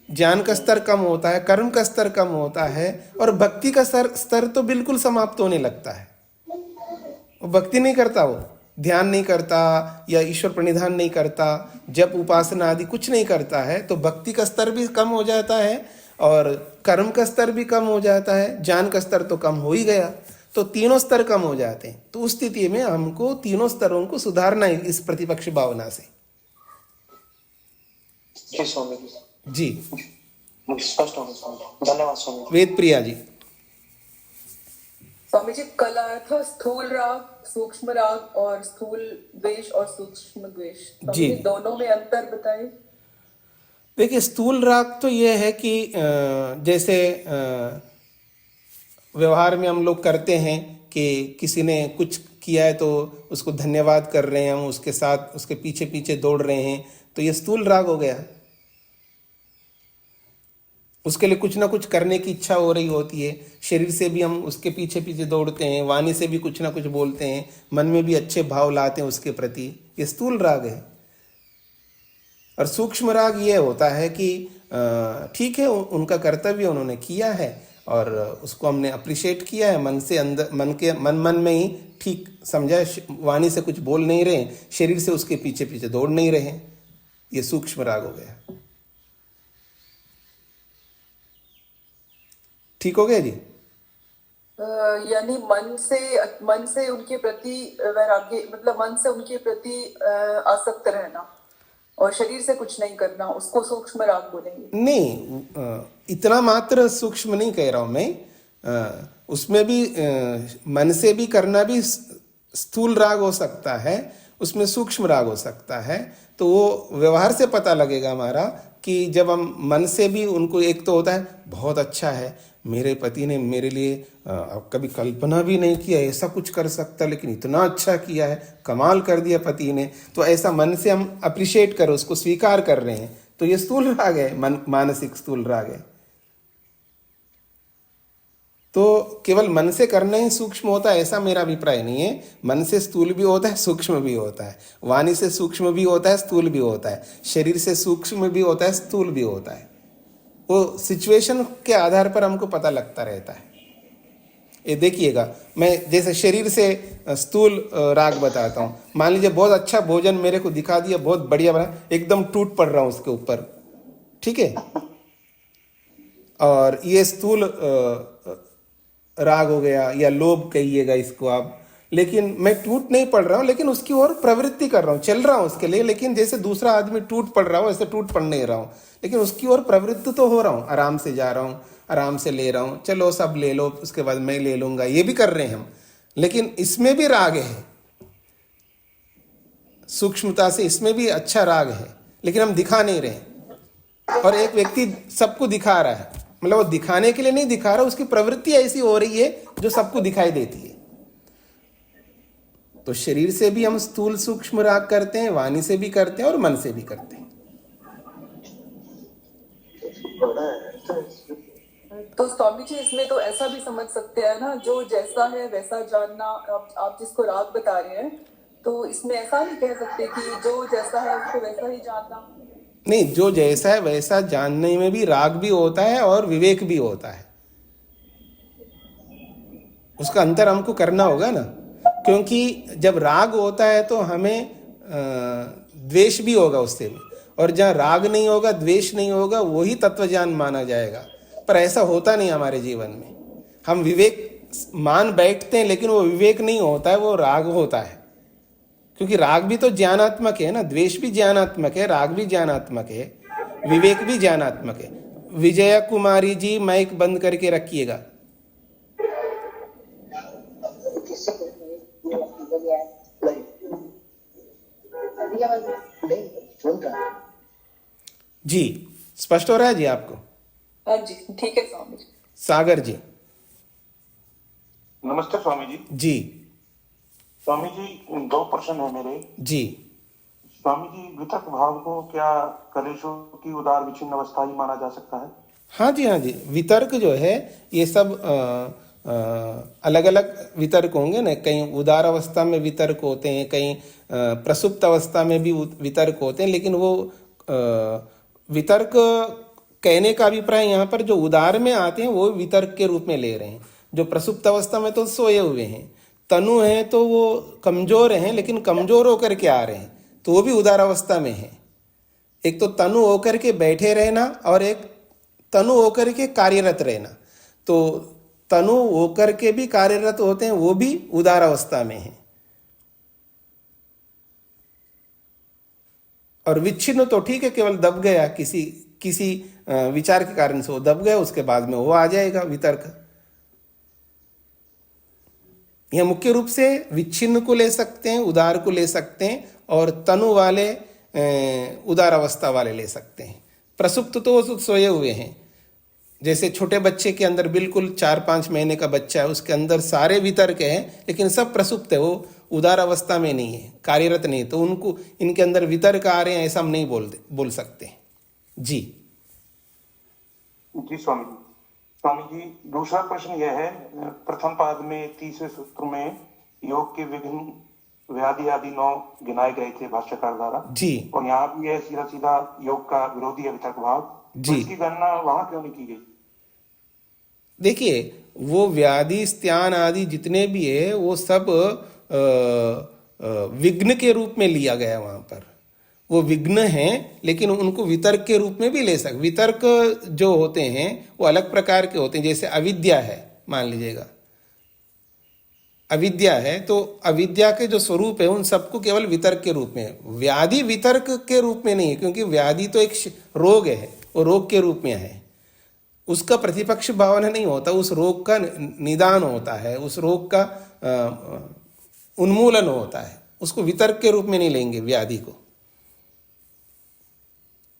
Speaker 1: ज्ञान का स्तर कम होता है, कर्म का स्तर कम होता है, और भक्ति का स्तर तो बिल्कुल समाप्त होने लगता है। वो भक्ति नहीं करता, वो ध्यान नहीं करता या ईश्वर प्रणिधान नहीं करता, जप उपासना आदि कुछ नहीं करता है, तो भक्ति का स्तर भी कम हो जाता है और कर्म का स्तर भी कम हो जाता है, ज्ञान का स्तर तो कम हो ही गया, तो तीनों स्तर कम हो जाते हैं। तो उस स्थिति में हमको तीनों स्तरों को सुधारना है इस प्रतिपक्ष भावना से।
Speaker 3: जी स्वामी जी,
Speaker 1: जी,
Speaker 3: स्पष्ट होगा स्वामी जी। धन्यवाद स्वामी जी।
Speaker 1: वेद प्रिया जी।
Speaker 4: स्वामी जी, कल आया था स्थूल राग, सूक्ष्म राग और स्थूल द्वेष और सूक्ष्म द्वेष। स्वामी
Speaker 1: जी।
Speaker 4: जी, दोनों में अंतर बताइए।
Speaker 1: देखिए, स्थूल राग तो ये है कि जैसे व्यवहार में हम लोग करते हैं कि किसी ने कुछ किया है तो उसको धन्यवाद कर रहे हैं, हम उसके साथ उसके पीछे पीछे दौड़ रहे हैं, तो ये स्थूल राग हो गया। उसके लिए कुछ ना कुछ करने की इच्छा हो रही होती है, शरीर से भी हम उसके पीछे पीछे दौड़ते हैं, वाणी से भी कुछ ना कुछ बोलते हैं, मन में भी अच्छे भाव लाते हैं उसके प्रति, ये स्थूल राग है। और सूक्ष्म राग ये होता है कि ठीक है, उनका कर्तव्य उन्होंने किया है और उसको हमने अप्रिशिएट किया है, मन से अंदर मन में ही ठीक समझा, वाणी से कुछ बोल नहीं रहे, शरीर से उसके पीछे पीछे दौड़ नहीं रहे, ये सूक्ष्म राग हो गया। ठीक हो गया जी?
Speaker 4: यानी मन से उनके प्रति वैराग्य, मतलब मन से उनके प्रति आसक्त रहना और शरीर से कुछ नहीं करना, उसको सूक्ष्म राग बोलेंगे?
Speaker 1: नहीं, इतना मात्र सूक्ष्म नहीं कह रहा हूं मैं, उसमें भी मन से भी करना भी स्थूल राग हो सकता है, उसमें सूक्ष्म राग हो सकता है। तो वो व्यवहार से पता लगेगा हमारा कि जब हम मन से भी उनको, एक तो होता है बहुत अच्छा है, मेरे पति ने मेरे लिए कभी कल्पना भी नहीं किया ऐसा कुछ कर सकता, लेकिन इतना अच्छा किया है, कमाल कर दिया पति ने, तो ऐसा मन से हम अप्रिशिएट कर, उसको स्वीकार कर रहे हैं, तो ये स्थूल राग है, मानसिक स्थूल राग है। तो केवल मन से करना ही सूक्ष्म होता है ऐसा मेरा अभिप्राय नहीं है। मन से स्थूल भी होता है, सूक्ष्म भी होता है, वाणी से सूक्ष्म भी होता है, स्थूल भी होता है, शरीर से सूक्ष्म भी होता है, स्थूल भी होता है। वो सिचुएशन के आधार पर हमको पता लगता रहता है। ये देखिएगा, मैं जैसे शरीर से स्थूल राग बताता हूँ। मान लीजिए बहुत अच्छा भोजन मेरे को दिखा दिया, बहुत बढ़िया बना, एकदम टूट पड़ रहा हूँ उसके ऊपर, ठीक है, और ये स्थूल राग हो गया, या लोभ कहिएगा इसको आप। लेकिन मैं टूट नहीं पड़ रहा हूँ, लेकिन उसकी ओर प्रवृत्ति कर रहा हूँ, चल रहा हूँ उसके लिए, लेकिन जैसे दूसरा आदमी टूट पड़ रहा हूँ ऐसे टूट पड़ नहीं रहा हूँ, लेकिन उसकी ओर प्रवृत्ति तो हो रहा हूँ, आराम से जा रहा हूँ, आराम से ले रहा हूँ, चलो सब ले लो, उसके बाद मैं ले लूंगा, ये भी कर रहे हैं हम। लेकिन इसमें भी राग है, सूक्ष्मता से इसमें भी अच्छा राग है, लेकिन हम दिखा नहीं रहे। और एक व्यक्ति सबको दिखा रहा है, मतलब वो दिखाने के लिए नहीं दिखा रहा, उसकी प्रवृत्ति ऐसी हो रही है जो सबको दिखाई देती है। तो शरीर से भी हम स्थूल सूक्ष्म राग करते हैं, वाणी से भी करते हैं और मन से भी करते हैं।
Speaker 4: तो स्वामी जी, इसमें तो ऐसा भी समझ सकते हैं ना, जो जैसा है वैसा जानना। आप जिसको राग बता रहे हैं, तो इसमें ऐसा नहीं कह सकते कि जो जैसा है उसको वैसा ही जानना?
Speaker 1: नहीं, जो जैसा है वैसा जानने में भी राग भी होता है और विवेक भी होता है, उसका अंतर हमको करना होगा ना। क्योंकि जब राग होता है तो हमें द्वेष भी होगा उससे में, और जहाँ राग नहीं होगा, द्वेष नहीं होगा, वही तत्वज्ञान माना जाएगा। पर ऐसा होता नहीं हमारे जीवन में। हम विवेक मान बैठते हैं, लेकिन वो विवेक नहीं होता है, वो राग होता है। क्योंकि राग भी तो ज्ञानात्मक है ना, द्वेष भी ज्ञानात्मक है, राग भी ज्ञानात्मक है, विवेक भी ज्ञानात्मक है। विजया कुमारी जी माइक बंद करके रखिएगा। जी स्पष्ट हो रहा है जी आपको?
Speaker 4: हाँ जी ठीक है स्वामी जी।
Speaker 1: सागर जी।
Speaker 5: नमस्ते स्वामी जी।
Speaker 1: जी
Speaker 5: स्वामी जी 2 प्रश्न है मेरे।
Speaker 1: जी।
Speaker 5: स्वामी जी, वितर्क भाव को क्या कलेशों की उदार विच्छिन्न अवस्था ही माना जा सकता है?
Speaker 1: हाँ जी, हाँ जी। वितर्क जो है ये सब अलग अलग वितर्क होंगे ना। कहीं उदार अवस्था में वितर्क होते हैं, कहीं प्रसुप्त अवस्था में भी वितर्क होते हैं, लेकिन वो वितर्क कहने का अभिप्राय यहाँ पर जो उदार में आते हैं वो वितर्क के रूप में ले रहे हैं। जो प्रसुप्त अवस्था में तो सोए हुए हैं, तनु है तो वो कमजोर हैं, लेकिन कमजोर होकर के आ रहे हैं, तो वो भी उदार अवस्था में है। एक तो तनु होकर के बैठे रहना और एक तनु होकर के कार्यरत रहना। तो तनु होकर के भी कार्यरत होते हैं, वो भी उदार अवस्था में है। और विच्छिन्न तो ठीक है, केवल दब गया, किसी विचार के कारण से वो दब गया, उसके बाद में वो आ जाएगा वितर्क। यह मुख्य रूप से विच्छिन्न को ले सकते हैं, उदार को ले सकते हैं, और तनु वाले उदार अवस्था वाले ले सकते हैं। प्रसुप्त तो वो सोए हुए हैं। जैसे छोटे बच्चे के अंदर बिल्कुल 4-5 महीने का बच्चा है, उसके अंदर सारे वितर्क हैं, लेकिन सब प्रसुप्त है, वो उदार अवस्था में नहीं है, कार्यरत नहीं है। तो उनको इनके अंदर वितर्क आ रहे हैं ऐसा हम नहीं बोल सकते। जी
Speaker 5: जी स्वामी जी। स्वामी जी, दूसरा प्रश्न यह है, प्रथम पाद में 30वें सूत्र में योग के विघ्न व्याधि आदि 9 गिनाए गए थे भाष्यकार द्वारा
Speaker 1: जी।
Speaker 5: और यहाँ भी है सीधा सीधा योग का विरोधी है वितर्क भाव।
Speaker 1: जी।
Speaker 5: तो इसकी गणना वहां क्यों नहीं की गई?
Speaker 1: देखिए, वो व्याधि स्त्यान आदि जितने भी है वो सब विघ्न के रूप में लिया गया। वहां पर वो विघ्न हैं, लेकिन उनको वितर्क के रूप में भी ले सकते। वितर्क जो होते हैं वो अलग प्रकार के होते हैं। जैसे अविद्या है, मान लीजिएगा अविद्या है, तो अविद्या के जो स्वरूप है उन सबको केवल वितर्क के रूप में। व्याधि वितर्क के रूप में नहीं है, क्योंकि व्याधि तो एक रोग है, वो रोग के रूप में है। उसका प्रतिपक्ष भावना नहीं होता, उस रोग का निदान होता है, उस रोग का उन्मूलन होता है। उसको वितर्क के रूप में नहीं लेंगे व्याधि को,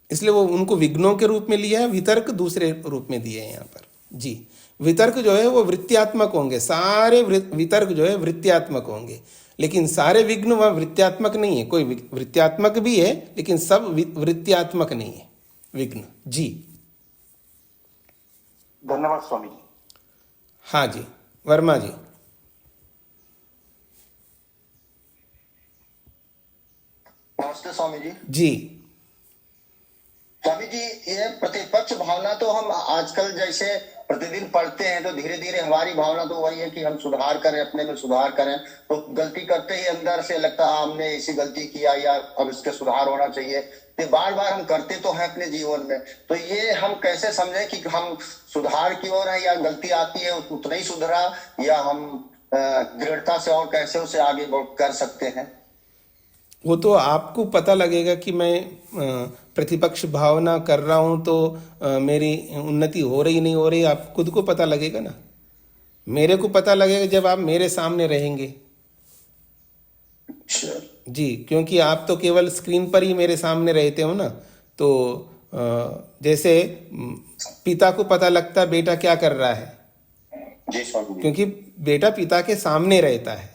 Speaker 1: इसलिए वो उनको विघ्नों के रूप में लिया है, वितर्क दूसरे रूप में दिए हैं यहाँ पर। जी, वितर्क जो है वो वृत्त्यात्मक होंगे, सारे वितर्क जो है वृत्त्यात्मक होंगे, लेकिन सारे विघ्न वह वृत्त्यात्मक नहीं है। कोई वृत्त्यात्मक भी है, लेकिन सब वृत्त्यात्मक नहीं है विघ्न। जी
Speaker 5: धन्यवाद स्वामी जी।
Speaker 1: हाँ जी, वर्मा जी।
Speaker 6: नमस्ते स्वामी जी।
Speaker 1: जी
Speaker 6: स्वामी जी, ये प्रतिपक्ष भावना तो हम आजकल जैसे प्रतिदिन पढ़ते हैं, तो धीरे धीरे हमारी भावना तो वही है कि हम सुधार करें, अपने में सुधार करें। तो गलती करते ही अंदर से लगता है हमने ऐसी गलती किया या अब इसके सुधार होना चाहिए। ये बार बार हम करते तो हैं अपने जीवन में। तो ये हम कैसे समझें कि हम सुधार की ओर है, या गलती आती है उतना ही सुधरा, या हम दृढ़ता से और कैसे उसे आगे कर सकते हैं?
Speaker 1: वो तो आपको पता लगेगा कि मैं प्रतिपक्ष भावना कर रहा हूं तो मेरी उन्नति हो रही नहीं हो रही, आप खुद को पता लगेगा ना। मेरे को पता लगेगा जब आप मेरे सामने रहेंगे। जी, क्योंकि आप तो केवल स्क्रीन पर ही मेरे सामने रहते हो ना। तो जैसे पिता को पता लगता है बेटा क्या कर रहा है,
Speaker 6: जी स्वामी जी।
Speaker 1: क्योंकि बेटा पिता के सामने रहता है।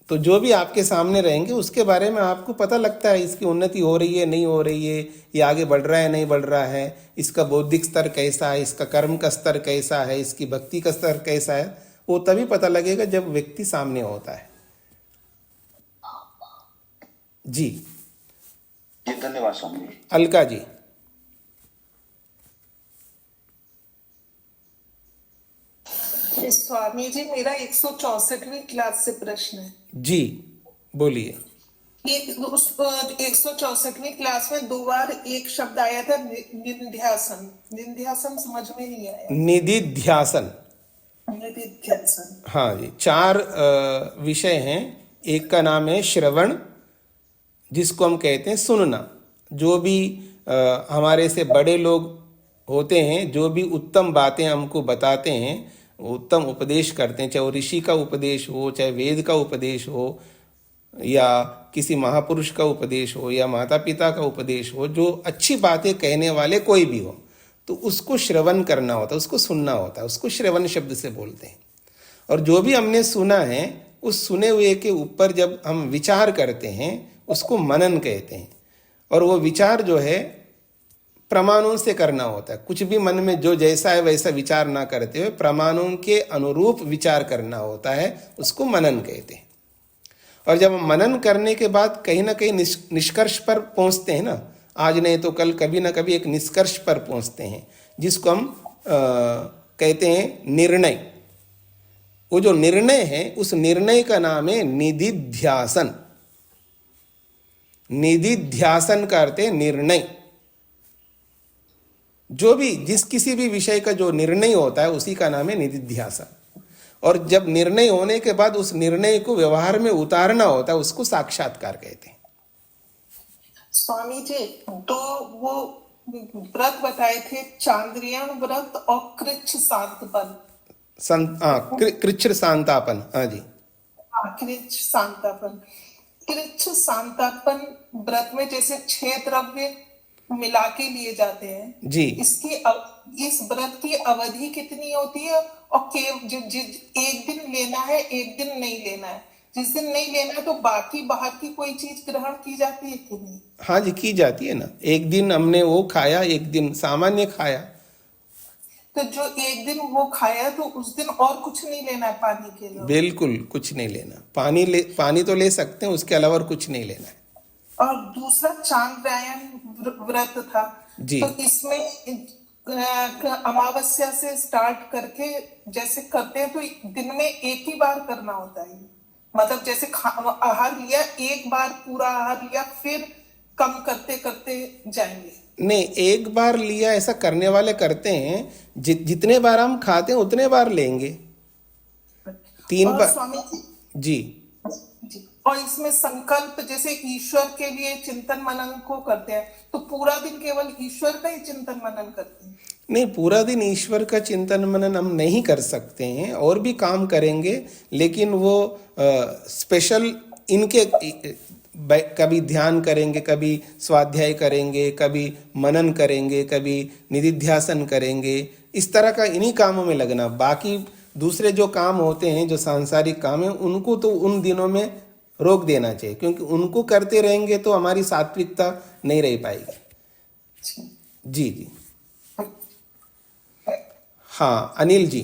Speaker 1: तो जो भी आपके सामने रहेंगे उसके बारे में आपको पता लगता है, इसकी उन्नति हो रही है नहीं हो रही है, ये आगे बढ़ रहा है नहीं बढ़ रहा है, इसका बौद्धिक स्तर कैसा है, इसका कर्म का स्तर कैसा है, इसकी भक्ति का स्तर कैसा है। वो तभी पता लगेगा जब व्यक्ति सामने होता है। जी
Speaker 6: जी धन्यवाद स्वामी जी।
Speaker 1: अलका जी।
Speaker 7: स्वामी स्वामी जी, मेरा 164वीं क्लास से प्रश्न है।
Speaker 1: जी बोलिए।
Speaker 7: एक उस 164वीं क्लास में 2 बार एक शब्द आया था, निधिध्यासन। निधिध्यासन समझ में नहीं आया।
Speaker 1: निधिध्यासन,
Speaker 7: निधिध्यासन।
Speaker 1: हाँ जी, 4 विषय हैं। एक का नाम है श्रवण, जिसको हम कहते हैं सुनना। जो भी हमारे से बड़े लोग होते हैं, जो भी उत्तम बातें हमको बताते हैं, उत्तम उपदेश करते हैं, चाहे वो ऋषि का उपदेश हो, चाहे वेद का उपदेश हो, या किसी महापुरुष का उपदेश हो, या माता पिता का उपदेश हो, जो अच्छी बातें कहने वाले कोई भी हो, तो उसको श्रवण करना होता है, उसको सुनना होता है, उसको श्रवण शब्द से बोलते हैं। और जो भी हमने सुना है, उस सुने हुए के ऊपर जब हम विचार करते हैं, उसको मनन कहते हैं। और वो विचार जो है प्रमाणों से करना होता है। कुछ भी मन में जो जैसा है वैसा विचार ना करते हुए प्रमाणों के अनुरूप विचार करना होता है, उसको मनन कहते हैं। और जब हम मनन करने के बाद कहीं ना कहीं निष्कर्ष पर पहुंचते हैं ना, आज नहीं तो कल कभी ना कभी एक निष्कर्ष पर पहुंचते हैं, जिसको हम कहते हैं निर्णय। वो जो निर्णय है, उस निर्णय का नाम है निधिध्यासन। निधिध्यासन का अर्थ है निर्णय। जो भी किसी भी विषय का जो निर्णय होता है, उसी का नाम है निधिध्यासन। और जब निर्णय होने के बाद उस निर्णय को व्यवहार में उतारना होता है, उसको साक्षात्कार कहते हैं।
Speaker 7: स्वामी जी, तो वो व्रत बताए थे, चांद्रियन व्रत और कृच्छ शांतपन।
Speaker 1: कृच्छ शांतापन, हाँ जी,
Speaker 7: कृच्छ शांतापन। कृच्छ शांतापन व्रत में जैसे 6 द्रव्य मिला के लिए जाते हैं
Speaker 1: जी।
Speaker 7: इस व्रत की अवधि कितनी होती है? और एक दिन लेना है, एक दिन नहीं लेना है। जिस दिन नहीं लेना है तो बाकी बाहर की कोई चीज ग्रहण की जाती है कि नहीं?
Speaker 1: हाँ जी, की जाती है ना। एक दिन हमने वो खाया, एक दिन सामान्य खाया।
Speaker 7: तो जो एक दिन वो खाया तो उस दिन और कुछ नहीं लेना है पानी के लिए?
Speaker 1: बिल्कुल कुछ नहीं लेना। पानी तो ले सकते हैं, उसके अलावा और कुछ नहीं लेना है।
Speaker 7: और दूसरा चांद्रायन व्रत था
Speaker 1: जी।
Speaker 7: तो इसमें अमावस्या से स्टार्ट करके जैसे करते हैं तो दिन में एक ही बार करना होता है। मतलब जैसे आहार लिया, एक बार पूरा आहार लिया, फिर कम करते करते जाएंगे? नहीं,
Speaker 1: एक बार लिया ऐसा करने वाले करते हैं। जितने बार हम खाते हैं उतने बार लेंगे। 3 बार।
Speaker 7: स्वामी
Speaker 1: जी।
Speaker 7: और इसमें संकल्प जैसे ईश्वर के लिए चिंतन मनन को करते हैं, तो पूरा दिन केवल ईश्वर का ही चिंतन मनन करते हैं? नहीं, पूरा दिन ईश्वर का चिंतन मनन हम नहीं कर सकते हैं, और भी काम करेंगे, लेकिन वो स्पेशल इनके कभी ध्यान करेंगे, कभी स्वाध्याय करेंगे, कभी मनन करेंगे, कभी निधिध्यासन करेंगे। इस तरह का इन्हीं कामों में लगना। बाकी दूसरे जो काम होते हैं, जो सांसारिक काम है, उनको तो उन दिनों में रोक देना चाहिए, क्योंकि उनको करते रहेंगे तो हमारी सात्विकता नहीं रह पाएगी। जी जी। हाँ, अनिल जी।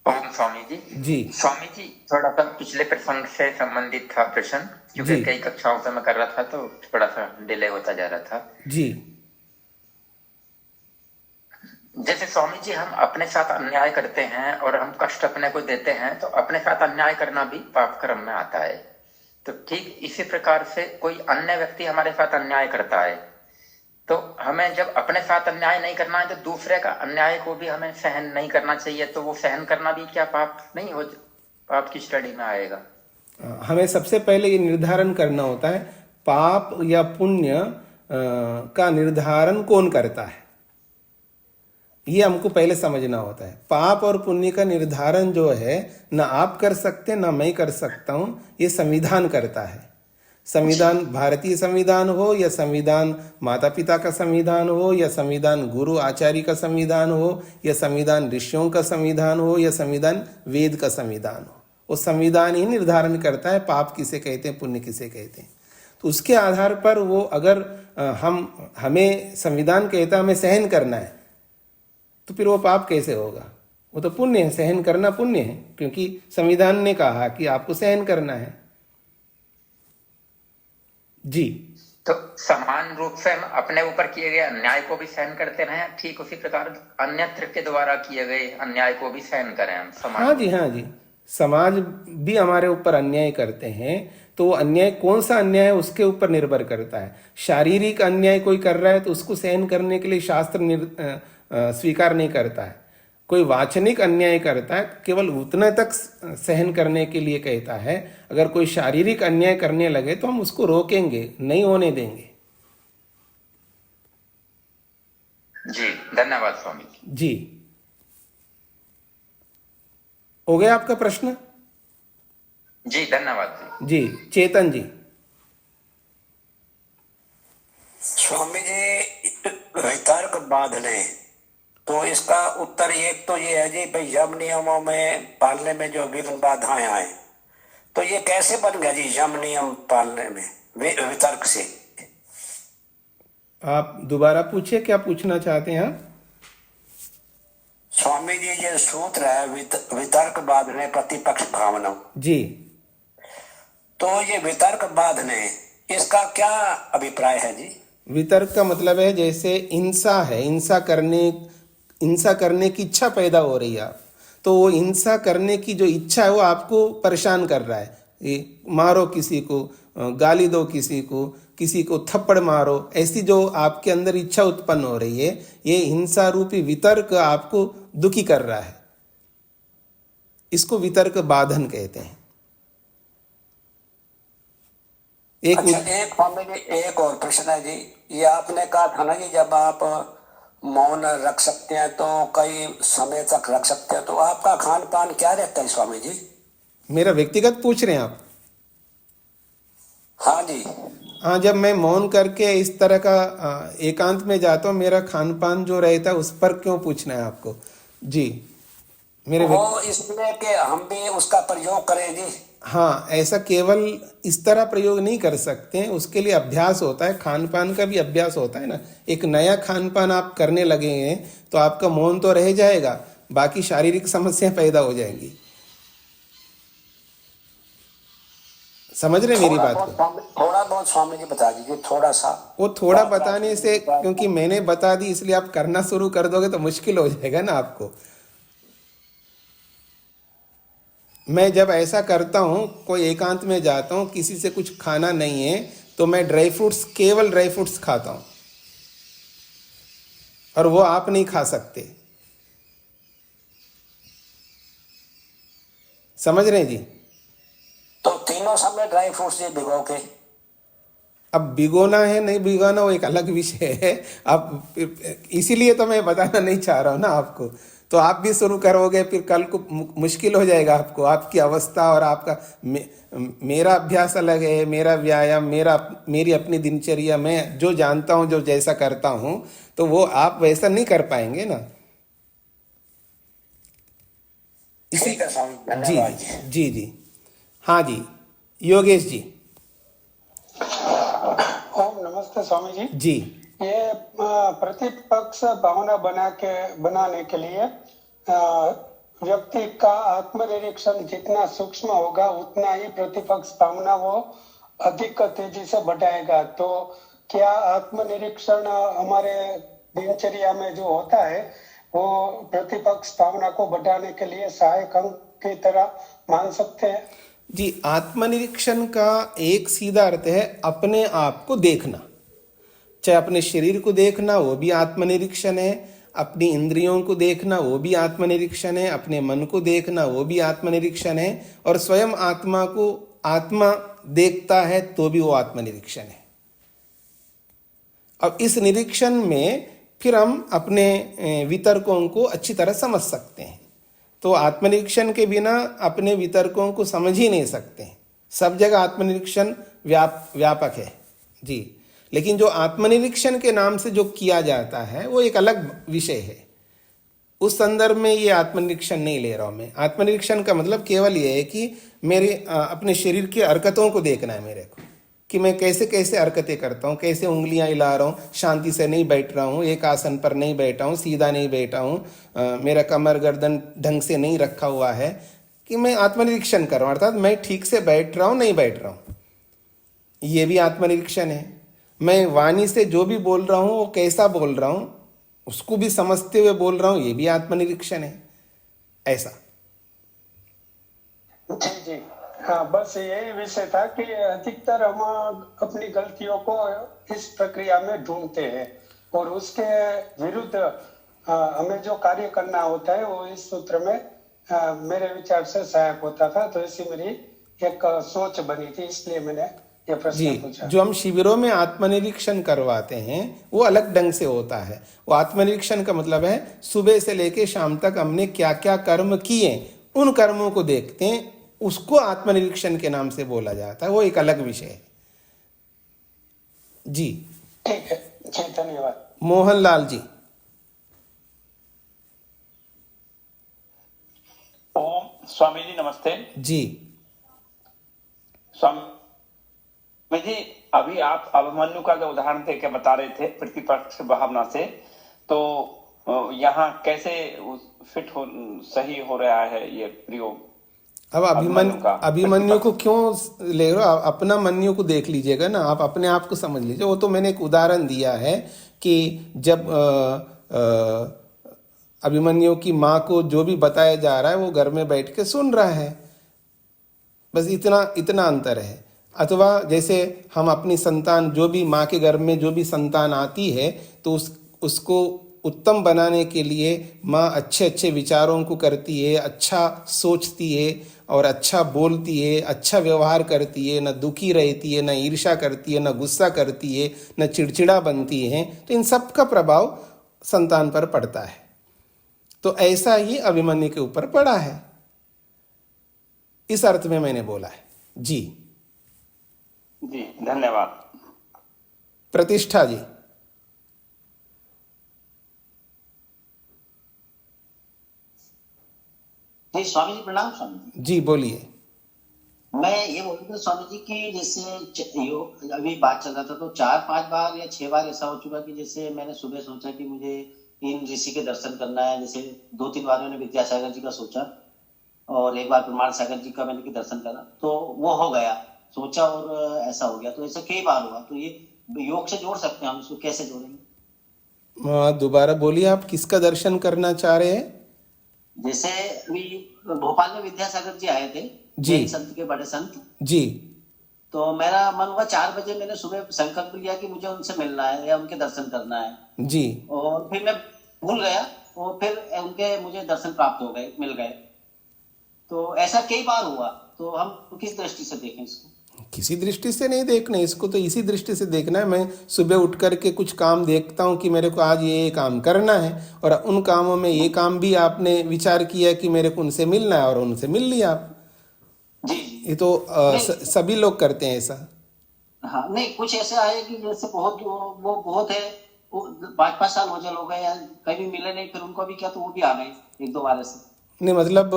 Speaker 8: ओम स्वामी जी।
Speaker 1: जी
Speaker 8: स्वामी जी, थोड़ा सा पिछले प्रसंग से संबंधित था प्रश्न, क्योंकि कई कक्षाओं से मैं कर रहा था तो थोड़ा सा डिले होता जा रहा था।
Speaker 1: जी।
Speaker 8: जैसे स्वामी जी, हम अपने साथ अन्याय करते हैं और हम कष्ट अपने को देते हैं, तो अपने साथ अन्याय करना भी पाप कर्म में आता है। तो ठीक इसी प्रकार से कोई अन्य व्यक्ति हमारे साथ अन्याय करता है, तो हमें जब अपने साथ अन्याय नहीं करना है तो दूसरे का अन्याय को भी हमें सहन नहीं करना चाहिए। तो वो सहन करना भी क्या पाप नहीं हो, पाप की श्रेणी में आएगा?
Speaker 1: हमें सबसे पहले ये निर्धारण करना होता है, पाप या पुण्य का निर्धारण कौन करता है, ये हमको पहले समझना होता है। पाप और पुण्य का निर्धारण जो है, ना आप कर सकते ना मैं कर सकता हूँ, ये संविधान करता है। संविधान भारतीय संविधान हो, या संविधान माता पिता का संविधान हो, या संविधान गुरु आचार्य का संविधान हो, या संविधान ऋषियों का संविधान हो, या संविधान वेद का संविधान हो, वो संविधान ही निर्धारण करता है पाप किसे कहते हैं, पुण्य किसे कहते हैं। तो उसके आधार पर वो अगर हमें संविधान कहता है हमें सहन करना है, तो फिर वो पाप कैसे होगा? वो तो पुण्य है, सहन करना पुण्य है, क्योंकि संविधान ने कहा कि आपको सहन करना है। जी।
Speaker 8: तो समान रूप से हम अपने ऊपर किए गए अन्याय को भी सहन करते रहें, ठीक उसी प्रकार अन्यत्र के द्वारा किए गए अन्याय को भी सहन करें हम समान।
Speaker 1: हाँ जी, हाँ जी। समाज भी हमारे ऊपर अन्याय करते हैं, तो वो अन्याय कौन सा अन्याय है उसके ऊपर निर्भर करता है। शारीरिक अन्याय कोई कर रहा है तो उसको सहन करने के लिए शास्त्र स्वीकार नहीं करता है। कोई वाचनिक अन्याय करता है, केवल उतने तक सहन करने के लिए कहता है। अगर कोई शारीरिक अन्याय करने लगे तो हम उसको रोकेंगे, नहीं होने देंगे।
Speaker 8: जी धन्यवाद स्वामी
Speaker 1: जी, हो गया आपका प्रश्न?
Speaker 8: जी धन्यवाद जी।
Speaker 1: जी, चेतन जी।
Speaker 9: स्वामी जी, वितर्क बांधने, तो इसका उत्तर एक तो ये है जी भाई, यम नियमों में पालने में जो विघ्न बाधाएं आए, तो ये कैसे बन गया जी यम नियम पालने में वितर्क से?
Speaker 1: आप दोबारा पूछिए, क्या पूछना चाहते हैं आप?
Speaker 9: स्वामी जी, ये सूत्र है वितर्क बांधने प्रतिपक्ष भावना
Speaker 1: जी,
Speaker 9: तो ये वितर्क बांधने, इसका क्या अभिप्राय है जी?
Speaker 1: वितर्क का मतलब है जैसे हिंसा है, हिंसा करने की इच्छा पैदा हो रही है, तो वो हिंसा करने की जो इच्छा है वो आपको परेशान कर रहा है। ये मारो किसी को, गाली दो किसी को थप्पड़ मारो, ऐसी जो आपके अंदर इच्छा उत्पन्न हो रही है, ये हिंसा रूपी वितर्क आपको दुखी कर रहा है। इसको वितर्क बाधन कहते हैं।
Speaker 9: एक और प्रश्न है जी, ये आपने कहा था ना कि जब आप मौन रख सकते हैं तो कई समय तक रख सकते हैं, तो आपका खान पान क्या रहता है स्वामी जी?
Speaker 1: मेरा व्यक्तिगत पूछ रहे हैं आप?
Speaker 9: हाँ जी।
Speaker 1: हाँ, जब मैं मौन करके इस तरह का एकांत में जाता हूँ, मेरा खान पान जो रहता है उस पर क्यों पूछना है आपको? जी,
Speaker 9: वो इसमें कि हम भी उसका प्रयोग करें जी।
Speaker 1: हाँ, ऐसा केवल इस तरह प्रयोग नहीं कर सकते हैं, उसके लिए अभ्यास होता है, खान पान का भी अभ्यास होता है ना। एक नया खान पान आप करने लगे हैं तो आपका मौन तो रह जाएगा, बाकी शारीरिक समस्याएं पैदा हो जाएंगी। समझ रहे मेरी बात को?
Speaker 9: थोड़ा बहुत स्वामी जी बता दीजिए, थोड़ा सा।
Speaker 1: वो थोड़ा बताने से, क्योंकि मैंने बता दी इसलिए आप करना शुरू कर दोगे तो मुश्किल हो जाएगा ना आपको। मैं जब ऐसा करता हूँ, कोई एकांत में जाता हूँ, किसी से कुछ खाना नहीं है, तो मैं केवल ड्राई फ्रूट्स खाता हूँ, और वो आप नहीं खा सकते। समझ रहे हैं जी?
Speaker 9: तो तीनों समय ड्राई फ्रूट्स जी भिगो के?
Speaker 1: अब भिगोना है नहीं भिगोना वो एक अलग विषय है। अब इसीलिए तो मैं बताना नहीं चाह रहा हूँ ना आपको। तो आप भी शुरू करोगे, फिर कल को मुश्किल हो जाएगा आपको, आपकी अवस्था और आपका। मेरा अभ्यास अलग है, मेरा व्यायाम, मेरी अपनी दिनचर्या, मैं जो जानता हूँ, जो जैसा करता हूँ, तो वो आप वैसा नहीं कर पाएंगे ना।
Speaker 9: ठीक है स्वामी, धन्यवाद जी।
Speaker 1: जी जी, हाँ जी, योगेश जी।
Speaker 10: ओम नमस्ते स्वामी जी।
Speaker 1: जी,
Speaker 10: ये प्रतिपक्ष भावना बनाने के लिए व्यक्ति का आत्मनिरीक्षण जितना सूक्ष्म होगा उतना ही प्रतिपक्ष भावना वो अधिक तेजी से बढ़ाएगा। तो क्या आत्मनिरीक्षण हमारे दिनचर्या में जो होता है वो प्रतिपक्ष भावना को बढ़ाने के लिए सहायक अंग की तरह मान सकते हैं?
Speaker 1: जी, आत्मनिरीक्षण का एक सीधा अर्थ है अपने आप को देखना। चाहे अपने शरीर को देखना, वो भी आत्मनिरीक्षण है। अपनी इंद्रियों को देखना, वो भी आत्मनिरीक्षण है। अपने मन को देखना, वो भी आत्मनिरीक्षण है। और स्वयं आत्मा को आत्मा देखता है तो भी वो आत्मनिरीक्षण है। अब इस निरीक्षण में फिर हम अपने वितर्कों को अच्छी तरह समझ सकते हैं। तो आत्मनिरीक्षण के बिना अपने वितर्कों को समझ ही नहीं सकते। सब जगह आत्मनिरीक्षण व्यापक है जी, लेकिन जो आत्मनिरीक्षण के नाम से जो किया जाता है वो एक अलग विषय है। उस संदर्भ में ये आत्मनिरीक्षण नहीं ले रहा हूं मैं। आत्मनिरीक्षण का मतलब केवल ये है कि मेरे अपने शरीर की हरकतों को देखना है मेरे को, कि मैं कैसे कैसे हरकतें करता हूँ, कैसे उंगलियां हिला रहा हूँ, शांति से नहीं बैठ रहा हूँ, एक आसन पर नहीं बैठा हूँ, सीधा नहीं बैठा हूँ, मेरा कमर गर्दन ढंग से नहीं रखा हुआ है, कि मैं आत्मनिरीक्षण कर रहा हूँ। अर्थात मैं ठीक से बैठ रहा हूँ नहीं बैठ रहा हूँ, ये भी आत्मनिरीक्षण है। मैं वाणी से जो भी बोल रहा हूँ वो कैसा बोल रहा हूँ उसको भी समझते हुए बोल रहा हूँ, ये भी आत्मनिरीक्षण है। ऐसा।
Speaker 10: जी जी हाँ, बस यही विषय था कि अधिकतर हम अपनी गलतियों को इस प्रक्रिया में ढूंढते हैं और उसके विरुद्ध हमें जो कार्य करना होता है वो इस सूत्र में मेरे विचार से सहायक होता था। तो ऐसी मेरी एक सोच बनी थी, इसलिए मैंने ये प्रश्न पूछा।
Speaker 1: जो हम शिविरों में आत्मनिरीक्षण करवाते हैं वो अलग ढंग से होता है। वो आत्मनिरीक्षण का मतलब है सुबह से लेके शाम तक हमने क्या क्या कर्म किए, उन कर्मों को देखते हैं, उसको आत्मनिरीक्षण के नाम से बोला जाता है। वो एक अलग विषय है। जी
Speaker 10: ठीक है जी, धन्यवाद।
Speaker 1: मोहनलाल जी।
Speaker 11: ओम स्वामी जी नमस्ते।
Speaker 1: जी
Speaker 11: स्वामी जी, अभी आप अभिमन्यु का जो उदाहरण दे के बता रहे थे प्रतिपक्ष भावना से, तो यहाँ कैसे फिट हो सही हो रहा है ये प्रयोग?
Speaker 1: अब अभिमन्यु को क्यों ले रहे हो? अपना मन्यु को देख लीजिएगा ना, आप अपने आप को समझ लीजिए। वो तो मैंने एक उदाहरण दिया है कि जब अभिमन्यु की माँ को जो भी बताया जा रहा है वो घर में बैठ के सुन रहा है, बस इतना अंतर है। अथवा जैसे हम अपनी संतान, जो भी माँ के घर में जो भी संतान आती है तो उसको उत्तम बनाने के लिए माँ अच्छे अच्छे विचारों को करती है, अच्छा सोचती है और अच्छा बोलती है, अच्छा व्यवहार करती है, न दुखी रहती है, न ईर्ष्या करती है, न गुस्सा करती है, न चिड़चिड़ा बनती है। तो इन सब का प्रभाव संतान पर पड़ता है। तो ऐसा ही अभिमन्यु के ऊपर पड़ा है, इस अर्थ में मैंने बोला है। जी
Speaker 11: जी धन्यवाद।
Speaker 1: प्रतिष्ठा जी।
Speaker 12: जी स्वामी जी प्रणाम। स्वामी जी
Speaker 1: जी बोलिए।
Speaker 12: मैं ये बोल रहा था स्वामी जी कि जैसे योग अभी बात चल रहा था तो 4-5 बार या 6 बार ऐसा हो चुका कि जैसे मैंने सुबह सोचा कि मुझे इन ऋषि के दर्शन करना है। जैसे 2-3 बार मैंने विद्यासागर जी का सोचा और एक बार प्रमाण सागर जी का मैंने दर्शन करा, तो वो हो गया, सोचा और ऐसा हो गया। तो ऐसा कई बार हुआ। तो ये योग से जोड़ सकते हैं हम, इसको कैसे जोड़ेंगे?
Speaker 1: दोबारा बोलिए, आप किसका दर्शन करना चाह रहे हैं?
Speaker 12: जैसे अभी भोपाल में विद्यासागर जी आए थे,
Speaker 1: जी
Speaker 12: संत के बड़े संत
Speaker 1: जी।
Speaker 12: तो मेरा मन हुआ 4 बजे मैंने सुबह संकल्प लिया कि मुझे उनसे मिलना है या उनके दर्शन करना है
Speaker 1: जी।
Speaker 12: और फिर मैं भूल गया और फिर उनके मुझे दर्शन प्राप्त हो गए, मिल गए। तो ऐसा कई बार हुआ। तो हम किस दृष्टि से देखें इसको?
Speaker 1: किसी दृष्टि से नहीं देखना इसको, तो इसी दृष्टि से देखना है। मैं सुबह उठ करके कुछ काम देखता हूँ कि मेरे को आज ये काम करना है और उन कामों में ये काम भी आपने विचार किया कि मेरे को उनसे मिलना है और उनसे मिल लिया आप।
Speaker 12: जी
Speaker 1: ये तो सभी लोग करते हैं ऐसा।
Speaker 12: हाँ नहीं, कुछ ऐसा है कि जैसे वो बहुत है, 5-5 साल हो गए या कभी मिले नहीं, फिर उनको भी क्या तो वो भी आ गए 1-2 बार ऐसे।
Speaker 1: नहीं मतलब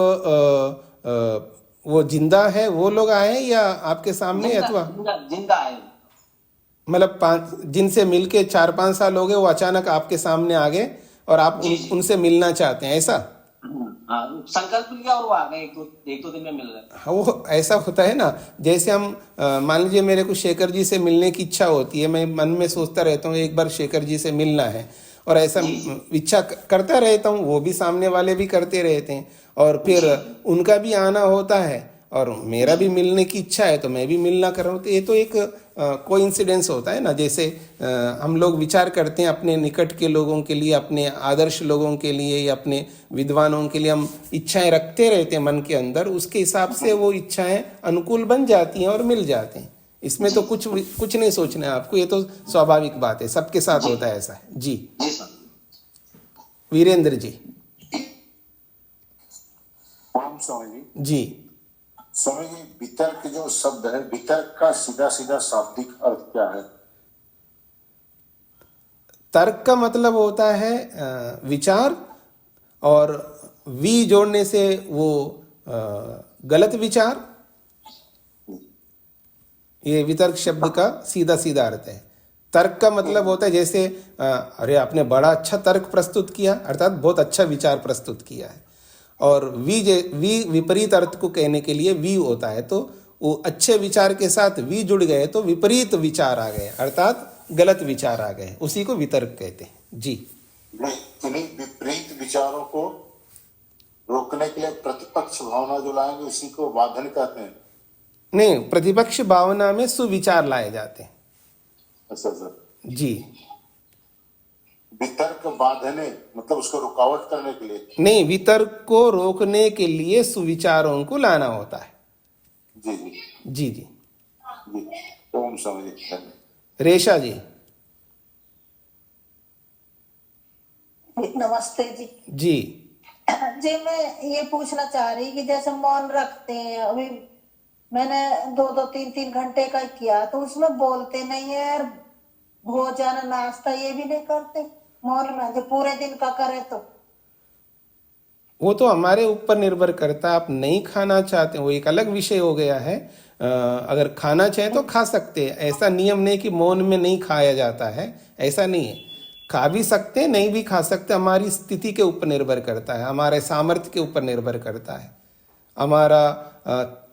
Speaker 1: वो जिंदा है वो लोग आए या आपके सामने? अथवा
Speaker 12: जिंदा आए,
Speaker 1: मतलब जिनसे मिलके 4-5 साल हो गए वो अचानक आपके सामने आ गए और आप उनसे मिलना चाहते हैं, ऐसा?
Speaker 12: हाँ, संकल्प लिया और वो आ गए, 1-2 दिन में मिल गए।
Speaker 1: हाँ, वो ऐसा होता है ना। जैसे हम मान लीजिए मेरे को शेखर जी से मिलने की इच्छा होती है, मैं मन में सोचता रहता हूँ एक बार शेखर जी से मिलना है और ऐसा इच्छा करता रहता हूँ, वो भी सामने वाले भी करते रहते हैं और फिर उनका भी आना होता है और मेरा भी मिलने की इच्छा है तो मैं भी मिलना कर रहा हूँ। तो ये तो एक कोइंसिडेंस होता है ना। जैसे हम लोग विचार करते हैं अपने निकट के लोगों के लिए, अपने आदर्श लोगों के लिए या अपने विद्वानों के लिए हम इच्छाएं रखते रहते हैं मन के अंदर, उसके हिसाब से वो इच्छाएं अनुकूल बन जाती हैं और मिल जाते हैं। इसमें तो कुछ नहीं सोचना है आपको, ये तो स्वाभाविक बात है, सबके साथ होता है ऐसा। जी वीरेंद्र जी।
Speaker 13: स्वामी जी।
Speaker 1: जी
Speaker 13: स्वामी जी, वितर्क जो शब्द है, वितर्क का सीधा सीधा शाब्दिक अर्थ क्या है?
Speaker 1: तर्क का मतलब होता है विचार, और वी जोड़ने से वो गलत विचार। ये वितर्क शब्द का सीधा सीधा अर्थ है। तर्क का मतलब होता है जैसे अरे आपने बड़ा अच्छा तर्क प्रस्तुत किया, अर्थात बहुत अच्छा विचार प्रस्तुत किया है। और वी विपरीत अर्थ को कहने के लिए वी होता है, तो वो अच्छे विचार के साथ वी जुड़ गए तो विपरीत विचार आ गए, अर्थात गलत विचार आ गए, उसी को वितर्क कहते हैं। जी,
Speaker 13: इन्हीं विपरीत विचारों को रोकने के लिए प्रतिपक्ष भावना जो लाएंगे उसी को बाधन कहते हैं।
Speaker 1: नहीं, प्रतिपक्ष भावना में सुविचार लाए जाते हैं।
Speaker 13: अच्छा सर
Speaker 1: जी,
Speaker 13: वितर्क बाधने मतलब उसको रुकावट करने के लिए।
Speaker 1: नहीं, वितर्क को रोकने के लिए सुविचारों को लाना होता है।
Speaker 13: जी जी
Speaker 1: जी जी
Speaker 13: जी, ओम स्वामी जी।
Speaker 1: रेशा जी।
Speaker 14: नमस्ते जी।
Speaker 1: जी
Speaker 14: जी, मैं ये पूछना चाह रही कि जैसे मौन रखते हैं, अभी मैंने 2-3 घंटे का किया तो उसमें बोलते नहीं है, भोजन नाश्ता ये भी नहीं करते मौन में, जो पूरे दिन का करे तो।
Speaker 1: वो तो हमारे ऊपर निर्भर करता है। आप नहीं खाना चाहते वो एक अलग विषय हो गया है। अगर खाना चाहे तो खा सकते हैं, ऐसा नियम नहीं कि मौन में नहीं खाया जाता है, ऐसा नहीं है। खा भी सकते हैं, नहीं भी खा सकते, हमारी स्थिति के ऊपर निर्भर करता है, हमारे सामर्थ्य के ऊपर निर्भर करता है,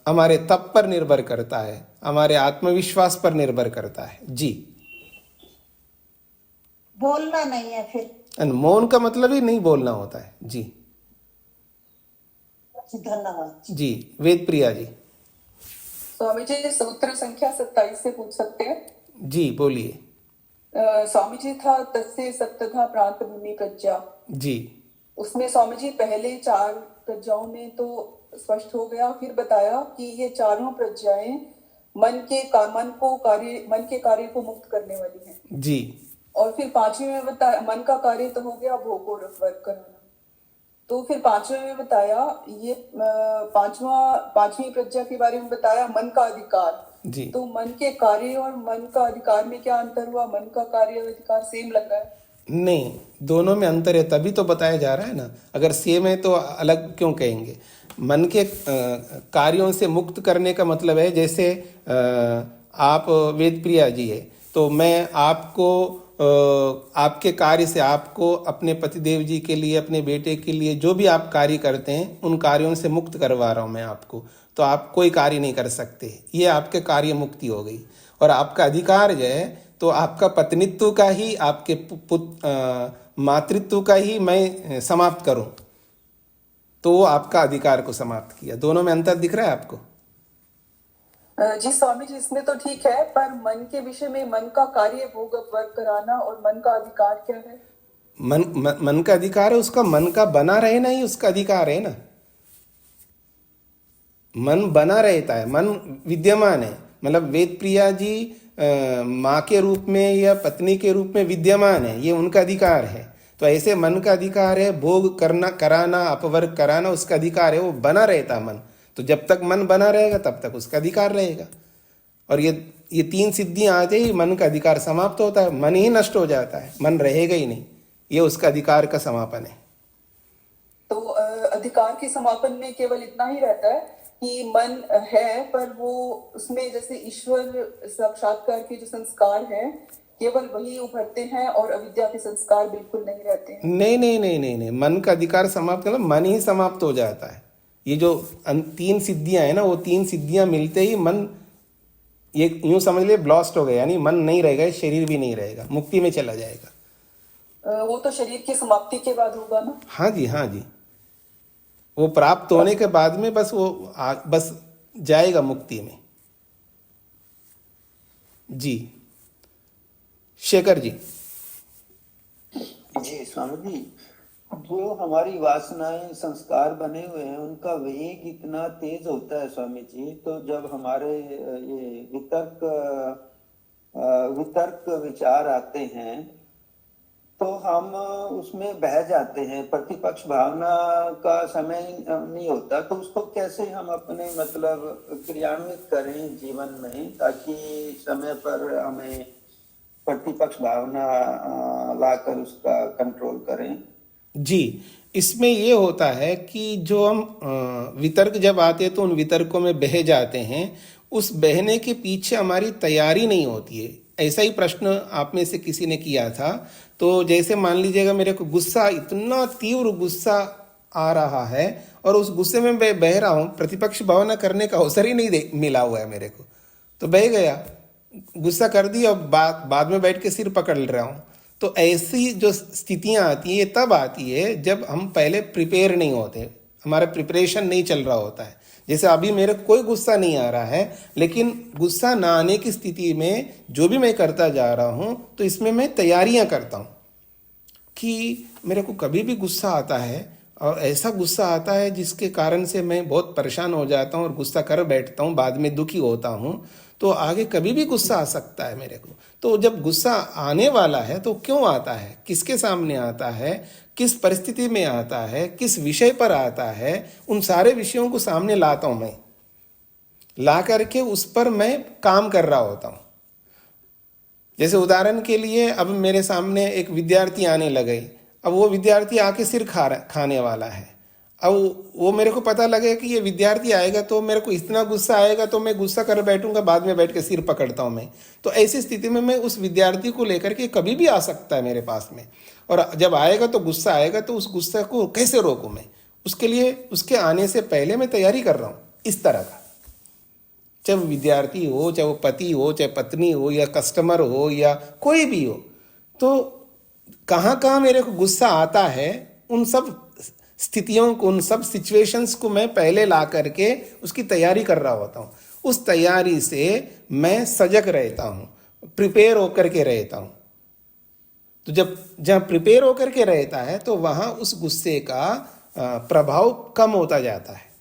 Speaker 1: हमारे तप पर निर्भर करता है, हमारे आत्मविश्वास पर निर्भर करता है। जी,
Speaker 14: बोलना नहीं है फिर।
Speaker 1: मौन का मतलब ही नहीं बोलना होता है। जी
Speaker 14: धन्यवाद
Speaker 1: जी। वेद प्रिया जी।
Speaker 4: स्वामी जी, सूत्र संख्या 27 से पूछ सकते हैं?
Speaker 1: जी बोलिए।
Speaker 4: स्वामी जी था तस्य सप्तधा प्रांत भूमि प्रज्ञा।
Speaker 1: जी,
Speaker 4: उसमें स्वामी जी पहले 4 प्रज्ञाओं में तो स्पष्ट हो गया, फिर बताया कि ये चारों प्रज्ञाएं मन के कार्य को मुक्त करने वाली हैं।
Speaker 1: जी,
Speaker 4: और फिर 5वें में बताया मन का कार्य तो हो गया भोग और वर्ग करना। तो फिर 5वें में बताया ये पांचवी प्रज्ञा के बारे में बताया मन का अधिकार।
Speaker 1: जी।
Speaker 4: तो मन के कार्य और मन का अधिकार में क्या अंतर हुआ? मन का कार्य और अधिकार सेम लग रहा है?
Speaker 1: नहीं, दोनों में अंतर है, तभी तो बताया जा रहा है ना। अगर सेम है तो अलग क्यों कहेंगे? मन के कार्यों से मुक्त करने का मतलब है, जैसे आप वेद प्रिया जी है तो मैं आपको आपके कार्य से, आपको अपने पतिदेव जी के लिए, अपने बेटे के लिए जो भी आप कार्य करते हैं उन कार्यों से मुक्त करवा रहा हूँ मैं आपको, तो आप कोई कार्य नहीं कर सकते, ये आपके कार्य मुक्ति हो गई। और आपका अधिकार जो है तो आपका पत्नित्व का ही, आपके मातृत्व का ही मैं समाप्त करूं, तो वो आपका अधिकार को समाप्त किया। दोनों में अंतर दिख रहा है आपको?
Speaker 4: जी स्वामी जी, इसमें तो ठीक है, पर मन के विषय में मन का कार्य भोग वर्ग कराना और मन का अधिकार क्या है?
Speaker 1: मन का अधिकार है, उसका मन का बना रहे ना, ही उसका अधिकार है ना। मन बना रहता है, मन विद्यमान है। मतलब वेद प्रिया जी माँ के रूप में या पत्नी के रूप में विद्यमान है, ये उनका अधिकार है। तो ऐसे मन का अधिकार है, भोग करना, कराना, अपवर्ग कराना उसका अधिकार है, वो बना रहता मन। तो जब तक मन बना रहेगा तब तक उसका अधिकार रहेगा। और ये 3 सिद्धियां आते ही मन का अधिकार समाप्त होता है, मन ही नष्ट हो जाता है, मन रहेगा ही नहीं। ये उसका अधिकार का समापन है।
Speaker 4: तो अधिकार के समापन में केवल इतना ही रहता है कि मन है, पर वो उसमें जैसे ईश्वर साक्षात्कार के जो संस्कार हैं केवल वही उभरते हैं और अविद्या के संस्कार बिल्कुल नहीं रहते हैं।
Speaker 1: नहीं, मन का अधिकार समाप्त मतलब मन ही समाप्त हो जाता है। ये जो 3 सिद्धियां हैं ना, वो 3 सिद्धियां मिलते ही मन, ये यूं समझ ले, ब्लास्ट हो गया, यानी मन नहीं रहेगा, शरीर भी नहीं रहेगा, मुक्ति में चला जाएगा।
Speaker 4: वो तो शरीर की समाप्ति के बाद होगा ना?
Speaker 1: हाँ जी, हाँ जी, वो प्राप्त होने के बाद में बस वो बस जाएगा मुक्ति में। जी, शेखर जी।
Speaker 2: जी स्वामी जी, जो हमारी वासनाएं संस्कार बने हुए हैं उनका वेग इतना तेज होता है स्वामी जी, तो जब हमारे ये वितर्क विचार आते हैं तो हम उसमें बह जाते हैं, प्रतिपक्ष भावना का समय नहीं होता। तो उसको कैसे हम अपने मतलब क्रियान्वित करें जीवन में, ताकि समय पर हमें प्रतिपक्ष भावना लाकर उसका कंट्रोल करें?
Speaker 1: जी, इसमें ये होता है कि जो हम वितर्क जब आते हैं तो उन वितर्कों में बह जाते हैं, उस बहने के पीछे हमारी तैयारी नहीं होती है। ऐसा ही प्रश्न आप में से किसी ने किया था। तो जैसे मान लीजिएगा मेरे को गुस्सा, इतना तीव्र गुस्सा आ रहा है और उस गुस्से में बह रहा हूँ, प्रतिपक्ष भावना करने का अवसर ही नहीं मिला हुआ है मेरे को, तो बह गया। गुस्सा कर दिया और बाद में बैठ के सिर पकड़ रहा हूँ। तो ऐसी जो स्थितियाँ आती हैं ये तब आती है जब हम पहले प्रिपेयर नहीं होते, हमारा प्रिपरेशन नहीं चल रहा होता है। जैसे अभी मेरे कोई गुस्सा नहीं आ रहा है, लेकिन गुस्सा ना आने की स्थिति में जो भी मैं करता जा रहा हूँ तो इसमें मैं तैयारियाँ करता हूँ कि मेरे को कभी भी गुस्सा आता है और ऐसा गुस्सा आता है जिसके कारण से मैं बहुत परेशान हो जाता हूँ और गुस्सा कर बैठता हूँ, बाद में दुखी होता हूँ, तो आगे कभी भी गुस्सा आ सकता है मेरे को। तो जब गुस्सा आने वाला है तो क्यों आता है, किसके सामने आता है, किस परिस्थिति में आता है, किस विषय पर आता है, उन सारे विषयों को सामने लाता हूँ मैं, ला करके उस पर मैं काम कर रहा होता हूँ। जैसे उदाहरण के लिए अब मेरे सामने एक विद्यार्थी आने लगे, अब वो विद्यार्थी आके सिर खाने वाला है। अब वो मेरे को पता लगे कि ये विद्यार्थी आएगा तो मेरे को इतना गुस्सा आएगा तो मैं गुस्सा कर बैठूंगा, बाद में बैठ के सिर पकड़ता हूँ मैं। तो ऐसी स्थिति में मैं उस विद्यार्थी को लेकर के कभी भी आ सकता है मेरे पास में, और जब आएगा तो गुस्सा आएगा तो उस गुस्से को कैसे रोकूं मैं, उसके लिए उसके आने से पहले मैं तैयारी कर रहा हूँ इस तरह का। चाहे वो विद्यार्थी हो, चाहे वो पति हो, चाहे पत्नी हो, या कस्टमर हो, या कोई भी हो, तो कहाँ कहाँ मेरे को गुस्सा आता है उन सब स्थितियों को, उन सब सिचुएशंस को मैं पहले ला करके उसकी तैयारी कर रहा होता हूँ। उस तैयारी से मैं सजग रहता हूँ, प्रिपेयर होकर के रहता हूँ। तो जहाँ प्रिपेयर होकर के रहता है तो वहाँ उस गुस्से का प्रभाव कम होता जाता है।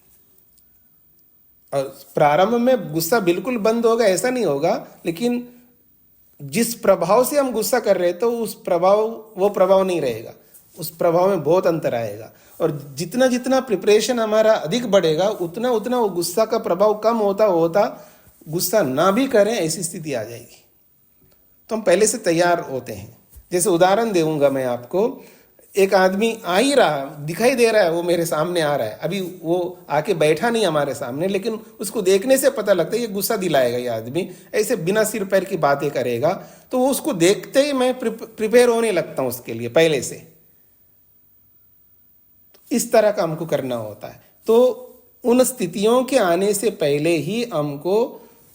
Speaker 1: और प्रारंभ में गुस्सा बिल्कुल बंद होगा ऐसा नहीं होगा, लेकिन जिस प्रभाव से हम गुस्सा कर रहे तो वो प्रभाव नहीं रहेगा, उस प्रभाव में बहुत अंतर आएगा। और जितना जितना प्रिपरेशन हमारा अधिक बढ़ेगा उतना उतना वो गुस्सा का प्रभाव कम होता होता गुस्सा ना भी करें ऐसी स्थिति आ जाएगी। तो हम पहले से तैयार होते हैं। जैसे उदाहरण दूंगा मैं आपको, एक आदमी आ ही रहा, दिखाई दे रहा है, वो मेरे सामने आ रहा है, अभी वो आके बैठा नहीं हमारे सामने, लेकिन उसको देखने से पता लगता है ये गुस्सा दिलाएगा, ये आदमी ऐसे बिना सिर पैर की बातें करेगा, तो वो उसको देखते ही मैं प्रिपेयर होने लगता हूँ उसके लिए पहले से। इस तरह का हमको करना होता है। तो उन स्थितियों के आने से पहले ही हमको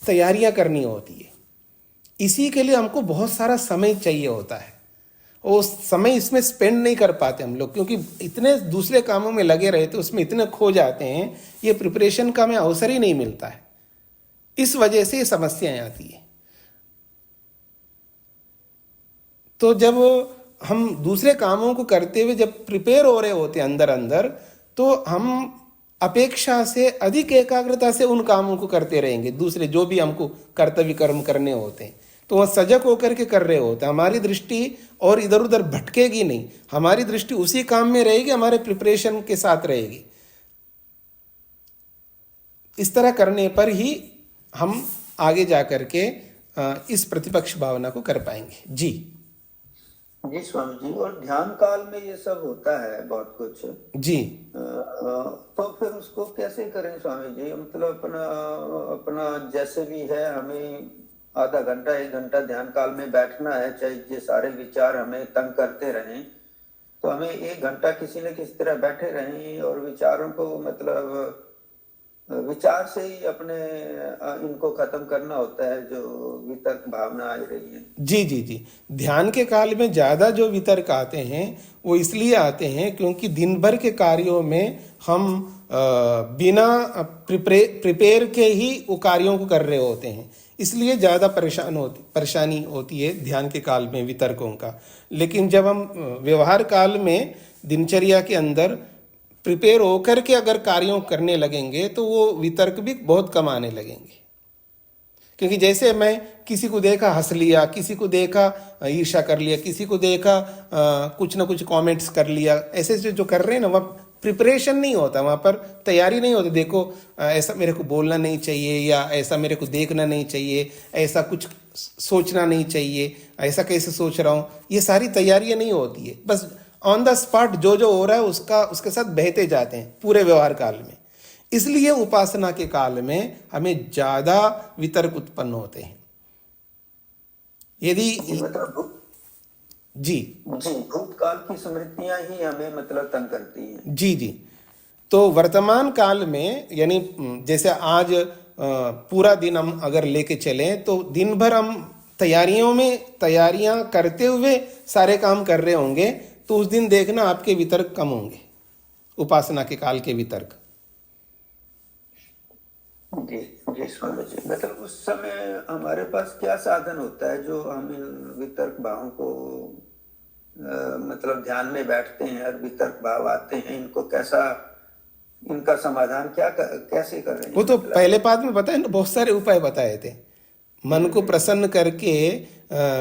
Speaker 1: तैयारियां करनी होती है। इसी के लिए हमको बहुत सारा समय चाहिए होता है, और समय इसमें स्पेंड नहीं कर पाते हम लोग, क्योंकि इतने दूसरे कामों में लगे रहते, उसमें इतने खो जाते हैं, ये प्रिपरेशन का हमें अवसर ही नहीं मिलता है। इस वजह से ये समस्याएं आती है। तो जब हम दूसरे कामों को करते हुए जब प्रिपेयर हो रहे होते हैं अंदर अंदर, तो हम अपेक्षा से अधिक एकाग्रता से उन कामों को करते रहेंगे, दूसरे जो भी हमको कर्तव्य कर्म करने होते हैं, तो वह सजग होकर के कर रहे होते हैं। हमारी दृष्टि और इधर उधर भटकेगी नहीं, हमारी दृष्टि उसी काम में रहेगी, हमारे प्रिपरेशन के साथ रहेगी। इस तरह करने पर ही हम आगे जाकर के इस प्रतिपक्ष भावना को कर पाएंगे। जी
Speaker 2: जी स्वामी जी, और ध्यान काल में ये सब होता है बहुत कुछ
Speaker 1: जी।
Speaker 2: तो फिर उसको कैसे करें स्वामी जी? मतलब अपना जैसे भी है, हमें आधा घंटा 1 घंटा ध्यान काल में बैठना है, चाहे ये सारे विचार हमें तंग करते रहें, तो हमें 1 घंटा किसी न किसी तरह बैठे रहें और विचारों को, मतलब विचार से ही अपने इनको खत्म करना होता है जो वितर्क भावना आ रही है। जी
Speaker 1: जी जी, ध्यान के काल में ज्यादा जो वितर्क आते हैं वो इसलिए आते हैं क्योंकि दिन भर के कार्यों में हम बिना प्रिपेयर के ही वो कार्यों को कर रहे होते हैं, इसलिए ज्यादा परेशानी होती है ध्यान के काल में वितर्कों का। लेकिन जब हम व्यवहार काल में दिनचर्या के अंदर प्रिपेयर होकर के अगर कार्यों करने लगेंगे तो वो वितर्क भी बहुत कम आने लगेंगे। क्योंकि जैसे मैं किसी को देखा हंस लिया, किसी को देखा ईर्ष्या कर लिया, किसी को देखा कुछ ना कुछ कमेंट्स कर लिया, ऐसे जो कर रहे हैं ना, वहाँ प्रिपरेशन नहीं होता, वहाँ पर तैयारी नहीं होती। देखो ऐसा मेरे को बोलना नहीं चाहिए, या ऐसा मेरे को देखना नहीं चाहिए, ऐसा कुछ सोचना नहीं चाहिए, ऐसा कैसे सोच रहा हूँ, ये सारी तैयारियाँ नहीं होती है। बस ऑन द स्पॉट जो हो रहा है उसके साथ बहते जाते हैं पूरे व्यवहार काल में। इसलिए उपासना के काल में हमें ज्यादा वितर्क उत्पन्न होते हैं। यदि जी
Speaker 2: भूतकाल की स्मृतियां ही हमें मतलब तंग करती हैं।
Speaker 1: जी जी, तो वर्तमान काल में यानी जैसे आज पूरा दिन हम अगर लेके चलें तो दिन भर हम तैयारियां करते हुए सारे काम कर रहे होंगे, तो उस दिन देखना आपके वितर्क कम होंगे, उपासना के काल के वितर्क।
Speaker 2: जी जी स्वामी जी, मतलब उस समय हमारे पास क्या साधन होता है जो हम इन वितर्क भावों को मतलब ध्यान में बैठते हैं और वितर्क भाव आते हैं, इनको कैसा, इनका समाधान कैसे कर रहे हैं?
Speaker 1: वो तो पहले पाद में बताए ना, बहुत सारे उपाय बताए थे। मन को प्रसन्न करके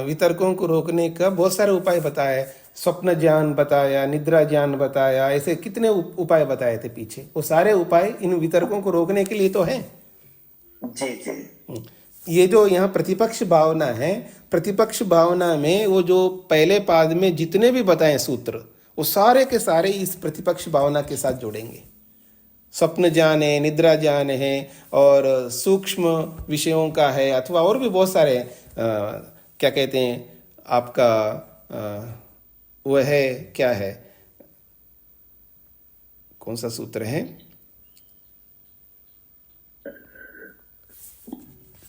Speaker 1: वितर्कों को रोकने का बहुत सारे उपाय बताए, स्वप्न ज्ञान बताया, निद्रा ज्ञान बताया, ऐसे कितने उपाय बताए थे पीछे। वो सारे उपाय इन वितर्कों को रोकने के लिए तो है।
Speaker 2: जी जी।
Speaker 1: ये जो यहाँ प्रतिपक्ष भावना है, प्रतिपक्ष भावना में वो जो पहले पाद में जितने भी बताए सूत्र, वो सारे के सारे इस प्रतिपक्ष भावना के साथ जुड़ेंगे। स्वप्न ज्ञान है, निद्रा ज्ञान है, और सूक्ष्म विषयों का है, अथवा और भी बहुत सारे क्या कहते हैं आपका वह है, क्या है, कौन सा सूत्र है,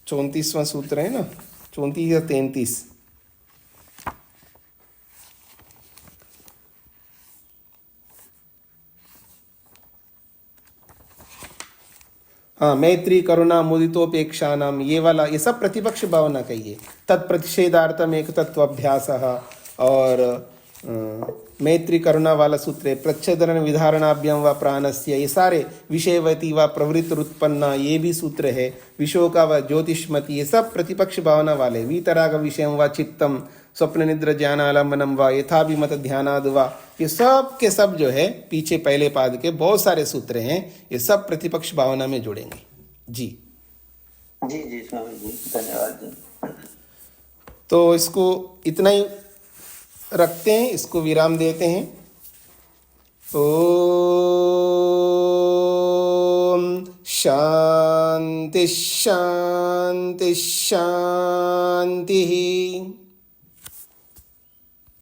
Speaker 1: 34वां सूत्र है ना, 34 या 33। हाँ, मैत्री करुणा मुदितोपेक्षा नाम, ये वाला, ये सब प्रतिपक्ष भावना कहिए। तत्प्रतिषेधार्थम एक तत्वाभ्यास, और मैत्री करुणा वाला सूत्र है प्रच्छेदन विधारणाभ्यम व प्राणस्य, ये सारे विषयवती व प्रवृत्तिरुत्पन्ना, ये भी सूत्र है। विशोका व ज्योतिष्मति, ये सब प्रतिपक्ष भावना वाले। वीतराग विषयम व चित्तम, स्वप्न निद्र ज्ञानालंबनम व यथाभिमत ध्यानाद व, ये सब के सब जो है पीछे पहले पाद के बहुत सारे सूत्र हैं, ये सब प्रतिपक्ष भावना में जुड़ेंगे। जी
Speaker 2: जी जी स्वामी जी, धन्यवाद जी।
Speaker 1: तो इसको इतना ही रखते हैं, इसको विराम देते हैं। ओम शांति शांति शांति।